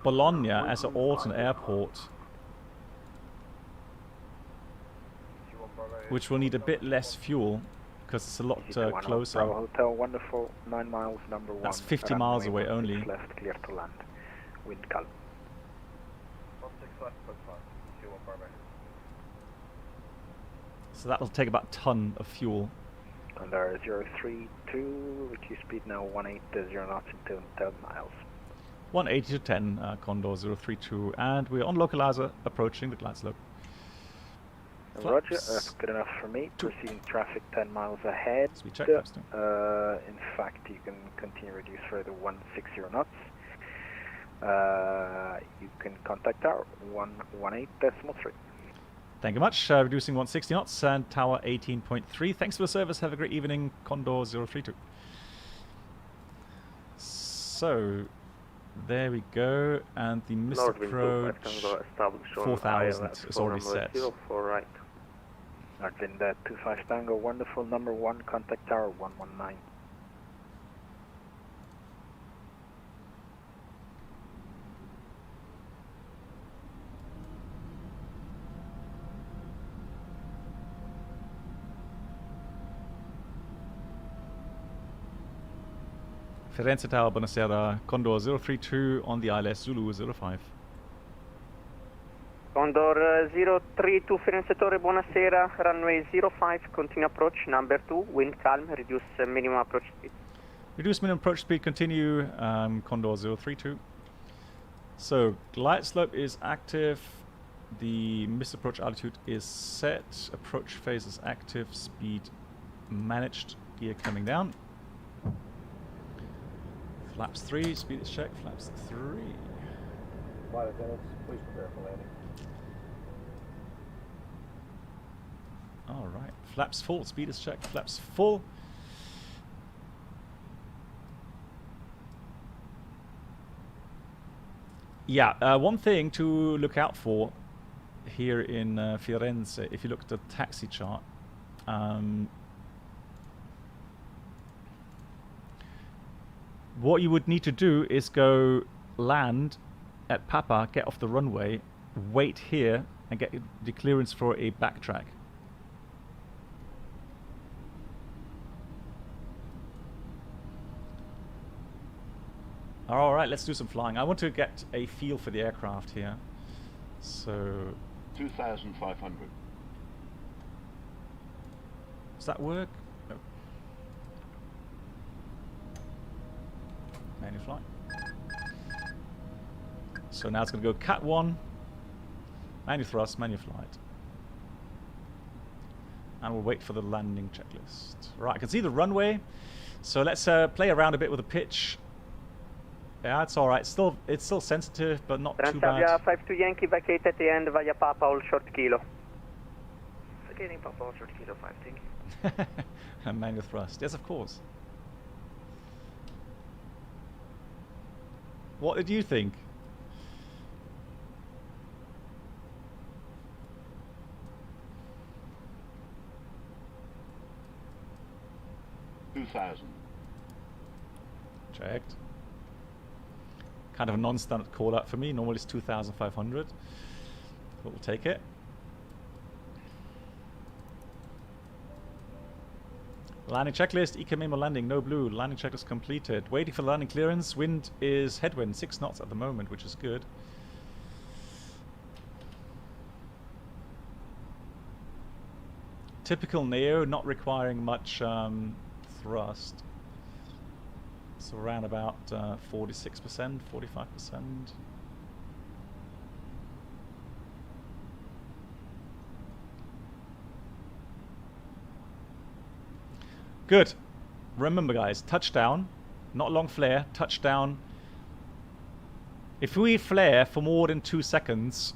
Bologna as an alternate airport, which will need a bit less fuel because it's a lot closer. Hotel, wonderful, 9 miles, number 1. That's 50 miles away only. Left, clear to land. Wind calm. So that'll take about a ton of fuel. Under 032, reduce speed now 180 knots into 10 miles. 180 to 10, Condor 032, and we're on localizer approaching the glide slope. Roger, that's good enough for me. Proceeding traffic 10 miles ahead. Speed check, in fact, you can continue reduce further 160 knots. You can contact our 118.3. Thank you much. Reducing 160 knots and tower 18.3. Thanks for the service. Have a great evening, Condor 032. So, there we go. And the missed approach 4,000 is already set. Right. Northwind 25 Tango, wonderful, number 1, contact tower 119. Firenze Tower, buonasera. Condor 032 on the ILS Zulu 05. Con Condor 032 Firenzetore, buonasera, runway 05, continue approach, number 2, wind calm, reduce minimum approach speed. Reduce minimum approach speed, continue, Condor 032. So, glide slope is active, the missed approach altitude is set, approach phase is active, speed managed, gear coming down. Flaps 3, speed is checked, flaps 3. Flight attendants, please prepare for landing. Alright, flaps full, speed is checked, flaps full. Yeah, one thing to look out for here in Florence, if you look at the taxi chart, what you would need to do is go land at Papa, get off the runway, wait here, and get the clearance for a backtrack. Alright, let's do some flying. I want to get a feel for the aircraft here. So... 2,500. Does that work? No. Manual flight. So now it's going to go Cat 1, manual thrust, manual flight. And we'll wait for the landing checklist. Right, I can see the runway. So let's play around a bit with the pitch. Yeah, it's alright. It's still sensitive, but not too bad. Transavia 52 Yankee, vacate at the end via Papa, all short kilo. Vacating Papa, all short kilo, 5 thank you. And manual thrust. Yes, of course. What did you think? $2,000. Checked. Kind of a non-standard call out for me. Normally it's 2,500. But we'll take it. Landing checklist, EK memo landing, no blue. Landing checklist completed. Waiting for landing clearance. Wind is headwind, 6 knots at the moment, which is good. Typical Neo, not requiring much thrust. So around about 46%, 45%. Good. Remember guys, touchdown, not long flare, touchdown. If we flare for more than 2 seconds,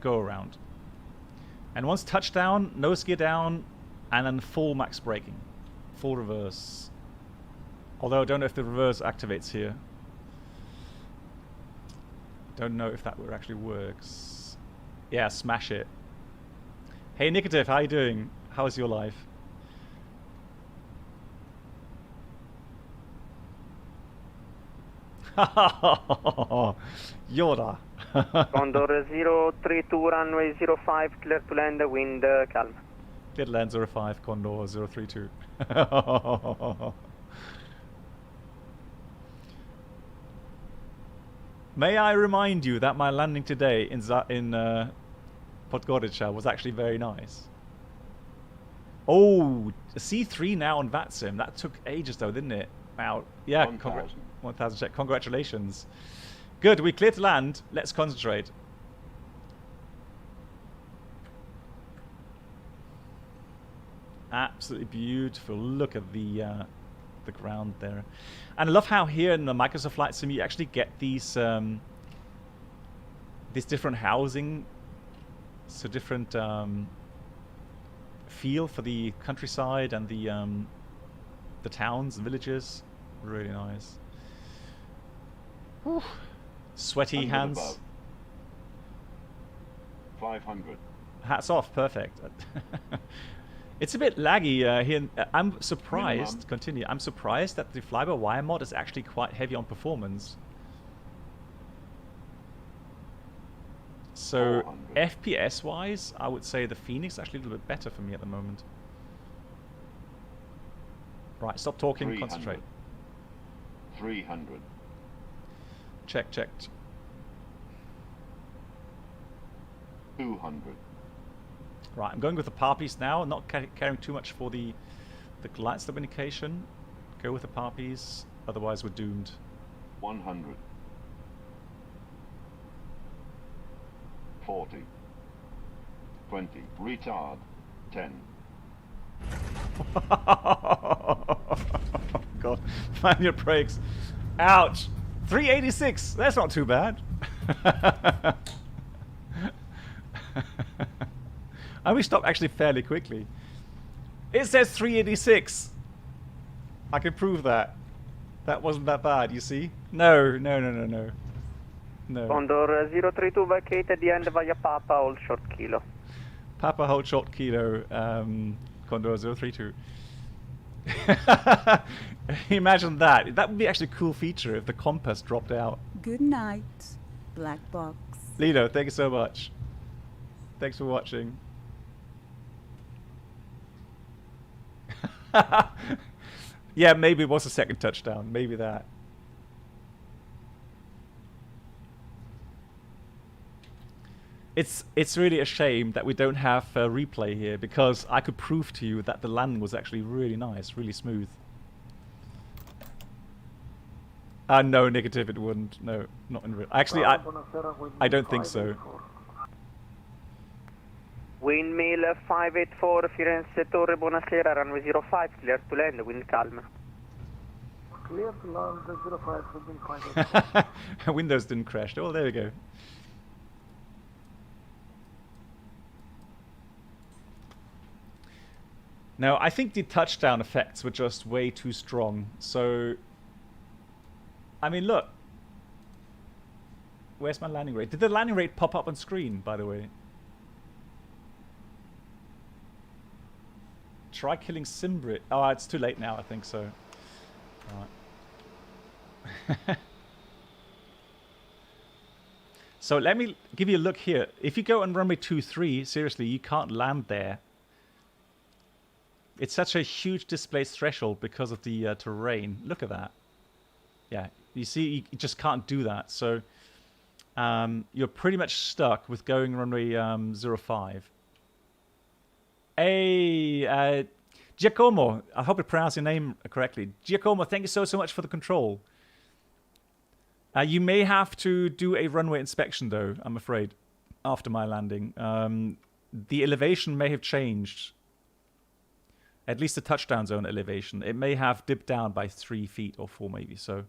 go around. And once touchdown, nose gear down, and then full max braking. Full reverse. Although I don't know if the reverse activates here. Don't know if that actually works. Yeah, smash it. Hey Nicodev, how you doing? How's your life? Yoda. Condor 032, runway 05, clear to land, wind calm. Clear to land 05, Condor 032. May I remind you that my landing today in Podgorica was actually very nice. Oh, C3 now on Vatsim. That took ages though, didn't it? Wow. Yeah, 1,000 check. Congratulations. Good, we cleared to land. Let's concentrate. Absolutely beautiful. Look at the ground there. And I love how here in the Microsoft Flight Sim you actually get these different housing, so different feel for the countryside and the towns and villages. Really nice. Whew. Sweaty hands. Above. 500. Hats off, perfect. It's a bit laggy here. I'm surprised. Continue. I'm surprised that the fly-by-wire mod is actually quite heavy on performance. So FPS-wise, I would say the Phoenix is actually a little bit better for me at the moment. Right, stop talking. 300. Concentrate. 300. Checked. 200. Right, I'm going with the par piece now. Not caring too much for the glide slope indication. Go with the par piece, otherwise we're doomed. 100. 40. 20. Retard. 10. God, find your brakes. Ouch! 386! That's not too bad. And we stopped actually fairly quickly. It says 386. I can prove that. That wasn't that bad, you see? No. Condor 032 vacate at the end via Papa, hold short kilo. Papa, hold short kilo, Condor 032. Imagine that. That would be actually a cool feature if the compass dropped out. Good night, Black Box. Lido, thank you so much. Thanks for watching. Yeah, maybe it was a second touchdown. Maybe that. It's really a shame that we don't have a replay here, because I could prove to you that the landing was actually really nice, really smooth. No, negative, it wouldn't. No, not in real. Actually, I don't think so. Windmill 584, Firenze Torre, buonasera, runway 05, clear to land, wind calm. Clear to land, 05, wind 584. Windows didn't crash. Oh, there we go. Now, I think the touchdown effects were just way too strong. So, I mean, look. Where's my landing rate? Did the landing rate pop up on screen, by the way? Try killing Simbrit. Oh, it's too late now, I think so. Alright. So let me give you a look here. If you go on runway 23, seriously, you can't land there. It's such a huge displaced threshold because of the terrain. Look at that. Yeah, you see, you just can't do that. So you're pretty much stuck with going runway 05. Hey, Giacomo, I hope I pronounced your name correctly. Giacomo, thank you so much for the control. You may have to do a runway inspection, though, I'm afraid, after my landing. The elevation may have changed. At least the touchdown zone elevation. It may have dipped down by 3 feet or 4 maybe, so...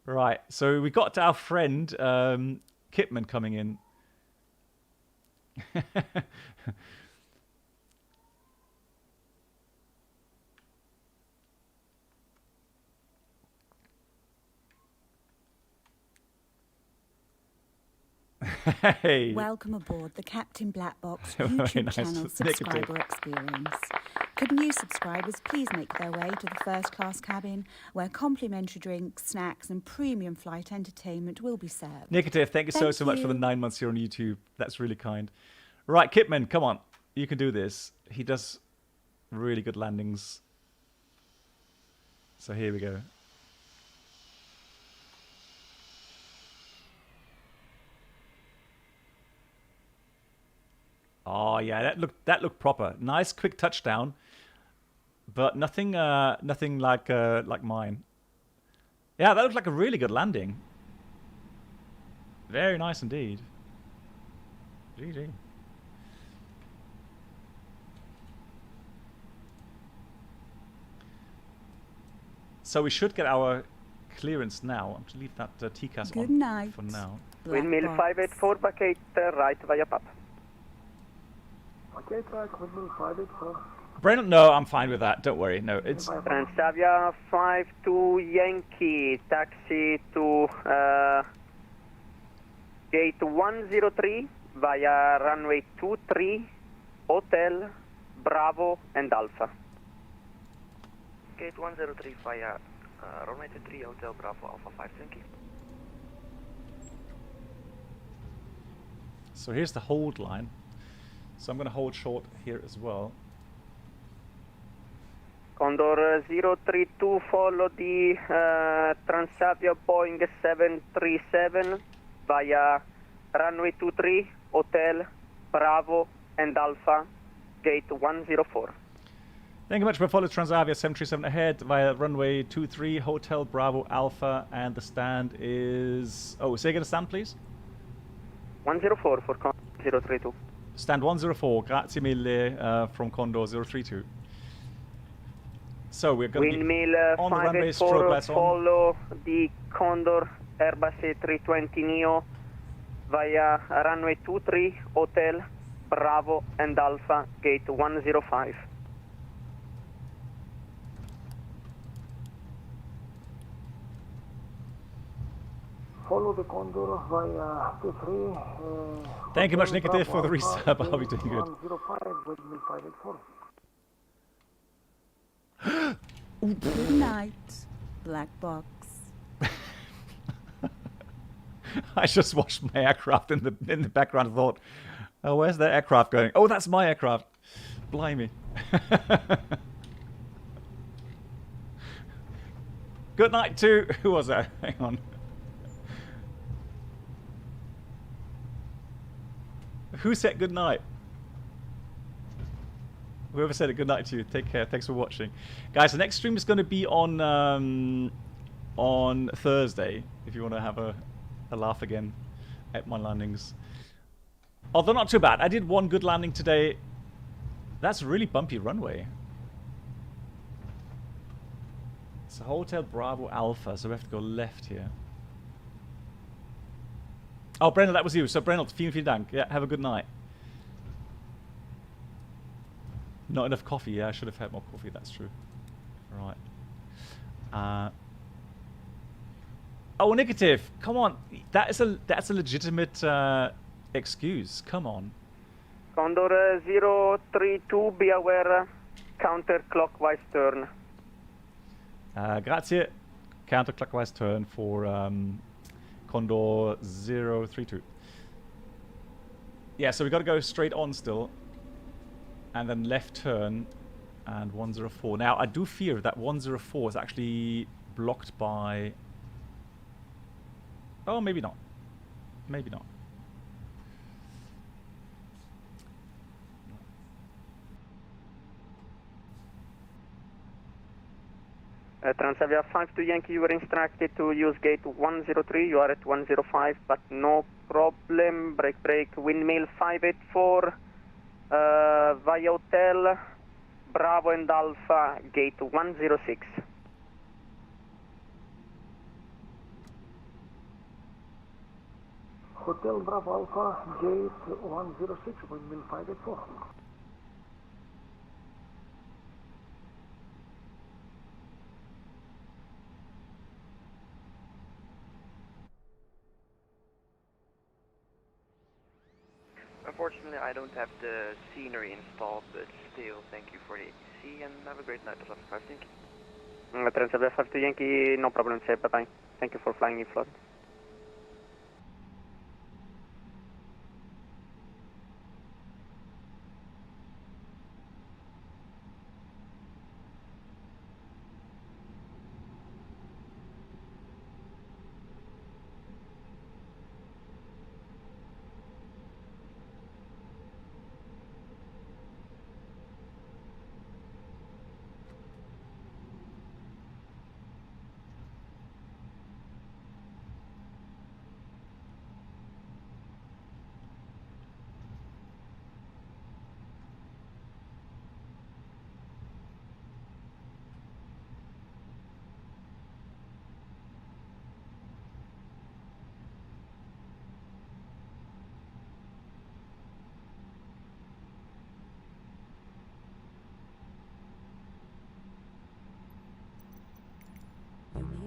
Right, so we got our friend Kipman coming in. Hey. Welcome aboard the Captain Black Box YouTube channel subscriber experience. Could new subscribers please make their way to the first class cabin where complimentary drinks, snacks and premium flight entertainment will be served. Negative, thank you so much for the 9 months here on YouTube. That's really kind. Right, Kipman, come on. You can do this. He does really good landings. So here we go. Oh yeah, that looked proper. Nice quick touchdown, but nothing like mine. Yeah, that looked like a really good landing. Very nice indeed. GG. So we should get our clearance now. I'm going to leave that TCAS Good on night, for now. Windmill 584, vacate right via Papa. Okay, track, windmill 584. Brennan, no, I'm fine with that. Don't worry. No, it's... Transavia 52 Yankee, taxi to gate 103 via runway 23, Hotel, Bravo and Alpha. Gate 103 via runway 23, Hotel, Bravo, Alpha 5, thank you. So here's the hold line. So I'm going to hold short here as well. Condor 032, follow the Transavia Boeing 737 via runway 23, Hotel, Bravo and Alpha, gate 104. Thank you much for follow Transavia 737 ahead via runway 23, Hotel, Bravo, Alpha, and the stand is... Oh, say again the stand, please. 104 for Condor 032. Stand 104, grazie mille from Condor 032. So we're going to Windmill be on the runway, strobe lights on. Follow the Condor Airbus A320 Neo via runway 23, Hotel, Bravo and Alpha, gate 105. Follow the Condor via 23. Thank you much, Nikitif, for the resub. I'll be doing good. 105, windmill 584. Good night, black box. I just watched my aircraft in the background and thought, oh, where's that aircraft going? Oh, that's my aircraft. Blimey. Good night to... Who was that? Hang on. Who said good night? Whoever said it, good night to you. Take care. Thanks for watching. Guys, the next stream is going to be on Thursday, if you want to have a laugh again at my landings. Although not too bad. I did one good landing today. That's a really bumpy runway. It's a Hotel Bravo Alpha, so we have to go left here. Oh, Brennel, that was you. So, Brennel, vielen Dank. Yeah, have a good night. Not enough coffee. Yeah, I should have had more coffee. That's true. Right. Oh, negative. Come on. That's a legitimate excuse. Come on. Condor 032, be aware, counterclockwise turn. Grazie. Counterclockwise turn for Condor 032. Yeah, so we got to go straight on still. And then left turn and 104. Now, I do fear that 104 is actually blocked by... Oh, maybe not. Maybe not. Transavia 52 Yankee, you were instructed to use gate 103. You are at 105, but no problem. Break, windmill 584. Via Hotel, Bravo and Alpha, gate 106. Hotel Bravo Alpha, gate 106, windmill 584. Unfortunately, I don't have the scenery installed, but still, thank you for the ATC and have a great night. Thank you. Transavia 52 Yankee, no problem, sir. Bye-bye. Thank you for flying in Florence.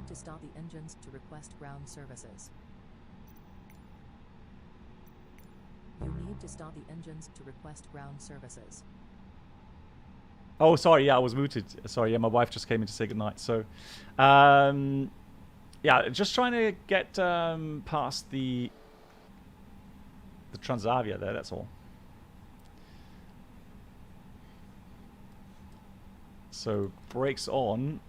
To stop the engines to request ground services. You need to stop the engines to request ground services. Oh, sorry. Yeah, I was muted. Sorry. Yeah, my wife just came in to say goodnight. So, yeah, just trying to get past the Transavia there. That's all. So, brakes on.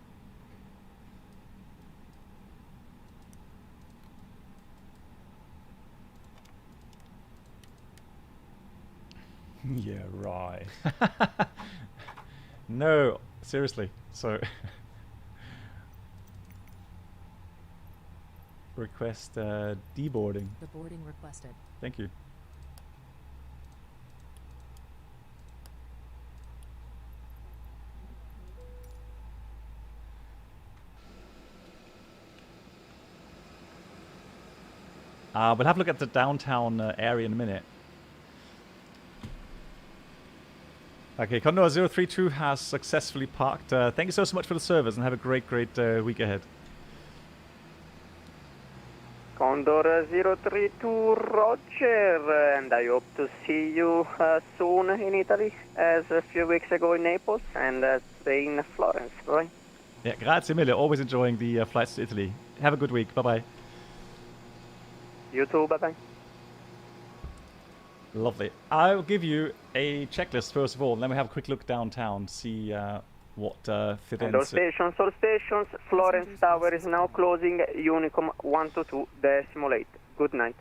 Yeah, right. No, seriously. So, request deboarding. The boarding requested. Thank you. We'll have a look at the downtown area in a minute. Okay, Condor 032 has successfully parked. Thank you so much for the service and have a great week ahead. Condor 032, Roger, and I hope to see you soon in Italy, as a few weeks ago in Naples and in Florence, right? Yeah, grazie mille. Always enjoying the flights to Italy. Have a good week. Bye-bye. You too, bye-bye. Lovely. I'll give you a checklist first of all, and then we have a quick look downtown, see what Firenze... And all stations, Florence Tower is now closing, Unicom 122, the simulator. Good night.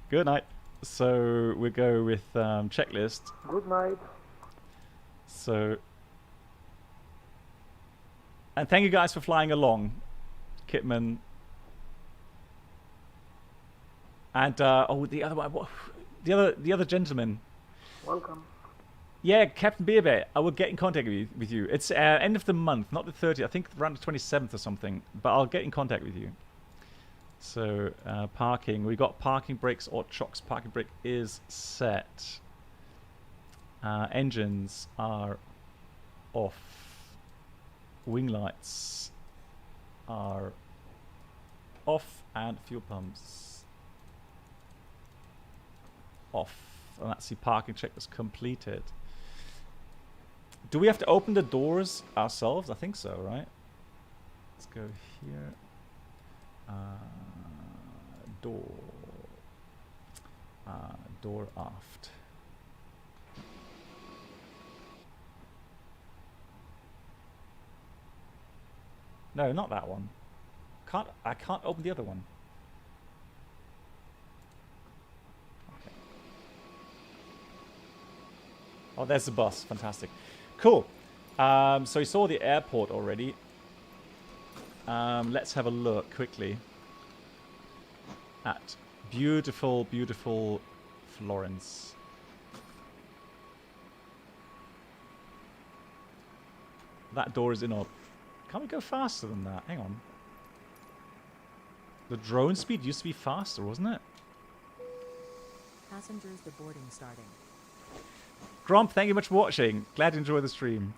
Good night. So we go with checklist. Good night. So... And thank you guys for flying along, Kitman. And oh, the other one, the other gentleman. Welcome. Yeah, Captain Beerbear. I will get in contact with you. It's end of the month, not the 30th. I think around the 27th or something. But I'll get in contact with you. So parking. We got parking brakes or chocks. Parking brake is set. Engines are off. Wing lights are off, and fuel pumps off. And that's the parking check was completed. Do we have to open the doors ourselves? I think so, right? Let's go here. Door aft. No, not that one. I can't open the other one. Oh, there's the bus. Fantastic. Cool. So we saw the airport already. Let's have a look quickly at beautiful, beautiful Florence. That door is in up. Can't we go faster than that? Hang on. The drone speed used to be faster, wasn't it? Passengers, the boarding starting. Gromp, thank you much for watching. Glad you enjoyed the stream.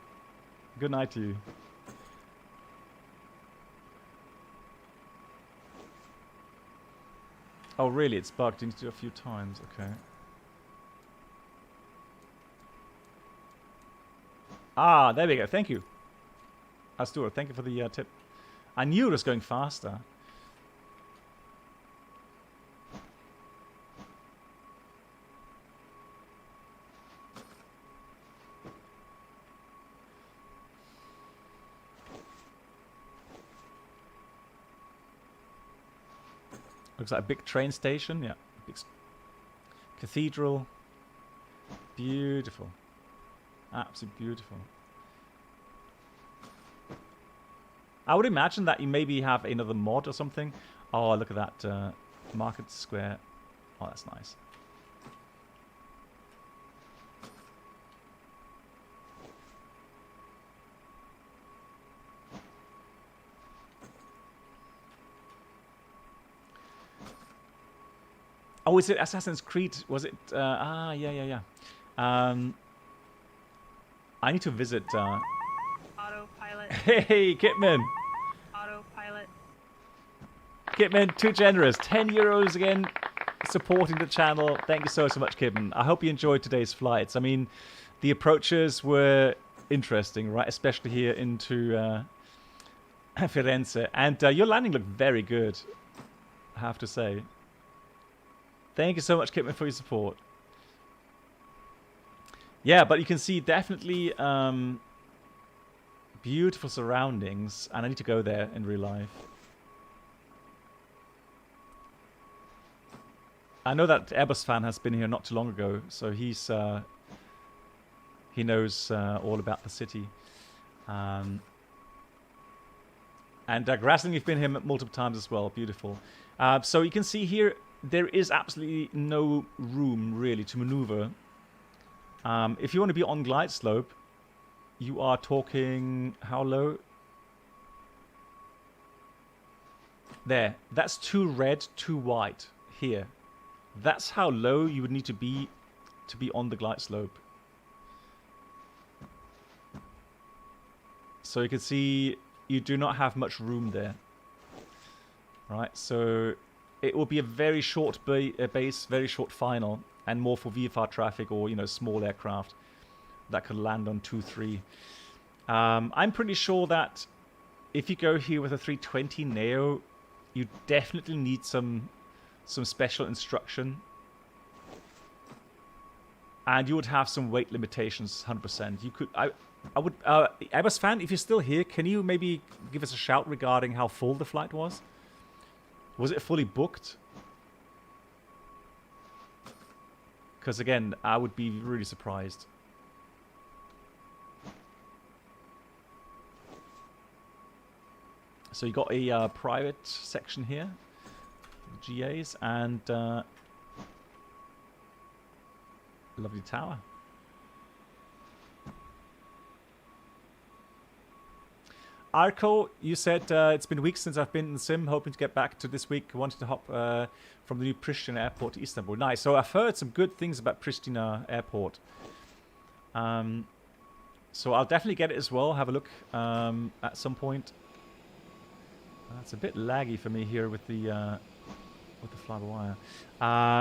Good night to you. Oh, really? It's bugged. You need to do it a few times. Okay. Ah, there we go. Thank you. Astur, thank you for the tip. I knew it was going faster. Looks like a big train station. Yeah. Big cathedral. Beautiful. Absolutely beautiful. I would imagine that you maybe have another mod or something. Oh, look at that market square. Oh, that's nice. Oh, is it Assassin's Creed? Was it? Yeah. I need to visit. Autopilot. Hey, Kitman. Autopilot. Kitman, too generous. 10 euros again, supporting the channel. Thank you so much, Kitman. I hope you enjoyed today's flights. I mean, the approaches were interesting, right? Especially here into Firenze. And your landing looked very good, I have to say. Thank you so much, Kitman, for your support. Yeah, but you can see definitely Beautiful surroundings, and I need to go there in real life. I know that Airbus fan has been here not too long ago, so he knows all about the city. And Grasling, you've been here multiple times as well. Beautiful. So you can see here, there is absolutely no room really to maneuver. If you want to be on glide slope, you are talking how low? There. That's too red, too white here. That's how low you would need to be on the glide slope. So you can see you do not have much room there. Right, so it will be a very short base, very short final, and more for VFR traffic or, you know, small aircraft that could land on 2-3. I'm pretty sure that if you go here with a 320 Neo, you definitely need some special instruction. And you would have some weight limitations, 100%. You could... I would, Airbus fan, if you're still here, can you maybe give us a shout regarding how full the flight was? Was it fully booked? Because again, I would be really surprised. So you got a private section here, GAs, and lovely tower. Arco, you said it's been weeks since I've been in the sim, hoping to get back to this week. Wanted to hop from the new Pristina airport to Istanbul. Nice. So I've heard some good things about Pristina airport. So I'll definitely get it as well. Have a look at some point. It's a bit laggy for me here with the fly-by-wire.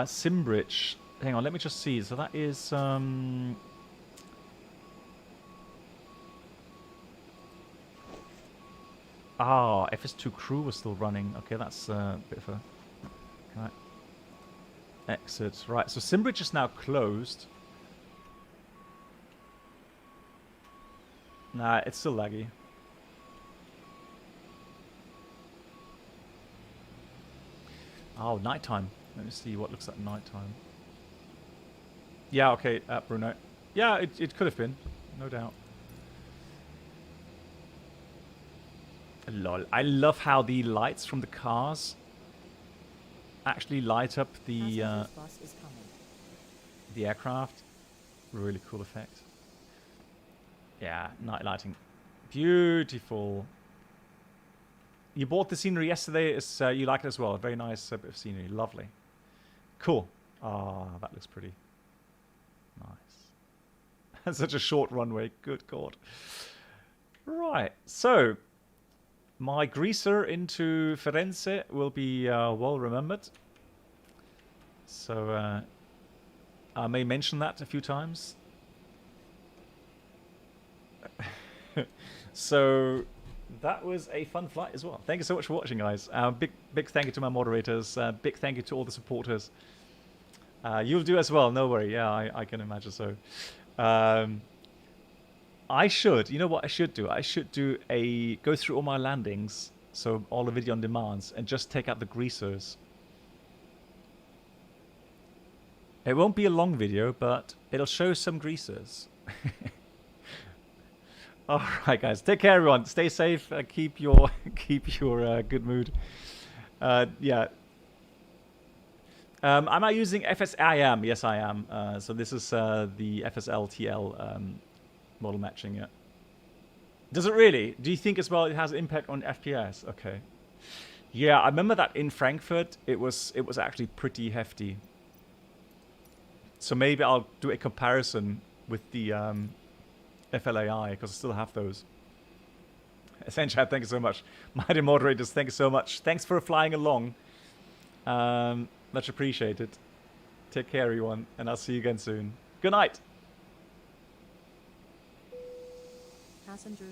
Simbridge. Hang on, let me just see. So that is FS2 crew was still running. Okay, that's a bit of a... Can I exit? Right, so Simbridge is now closed. Nah, it's still laggy. Oh, nighttime. Let me see what looks like nighttime. Yeah, okay, Bruno. Yeah, it could have been. No doubt. Lol. I love how the lights from the cars actually light up the aircraft. Really cool effect. Yeah, night lighting. Beautiful. You bought the scenery yesterday. It's, you like it as well. Very nice bit of scenery. Lovely. Cool. Ah, that looks pretty. Nice. Such a short runway. Good God. Right. So, my greaser into Firenze will be well remembered. So, I may mention that a few times. So, that was a fun flight as well. Thank you so much for watching, guys. Big thank you to my moderators. Big thank you to all the supporters. You'll do as well, no worry. Yeah, I can imagine so. I should, you know what I should do? I should go through all my landings, so all the video on demands, and just take out the greasers. It won't be a long video, but it'll show some greasers. All right, guys. Take care, everyone. Stay safe. Keep your good mood. Yeah. Am I using FS? I am. Yes, I am. So this is the FSL-TL model matching. Yeah. Does it really? Do you think as well it has impact on FPS? Okay. Yeah, I remember that in Frankfurt it was actually pretty hefty. So maybe I'll do a comparison with the FLAI, because I still have those. Essentially, thank you so much. Mighty moderators, thank you so much. Thanks for flying along. Much appreciated. Take care, everyone, and I'll see you again soon. Good night. Passengers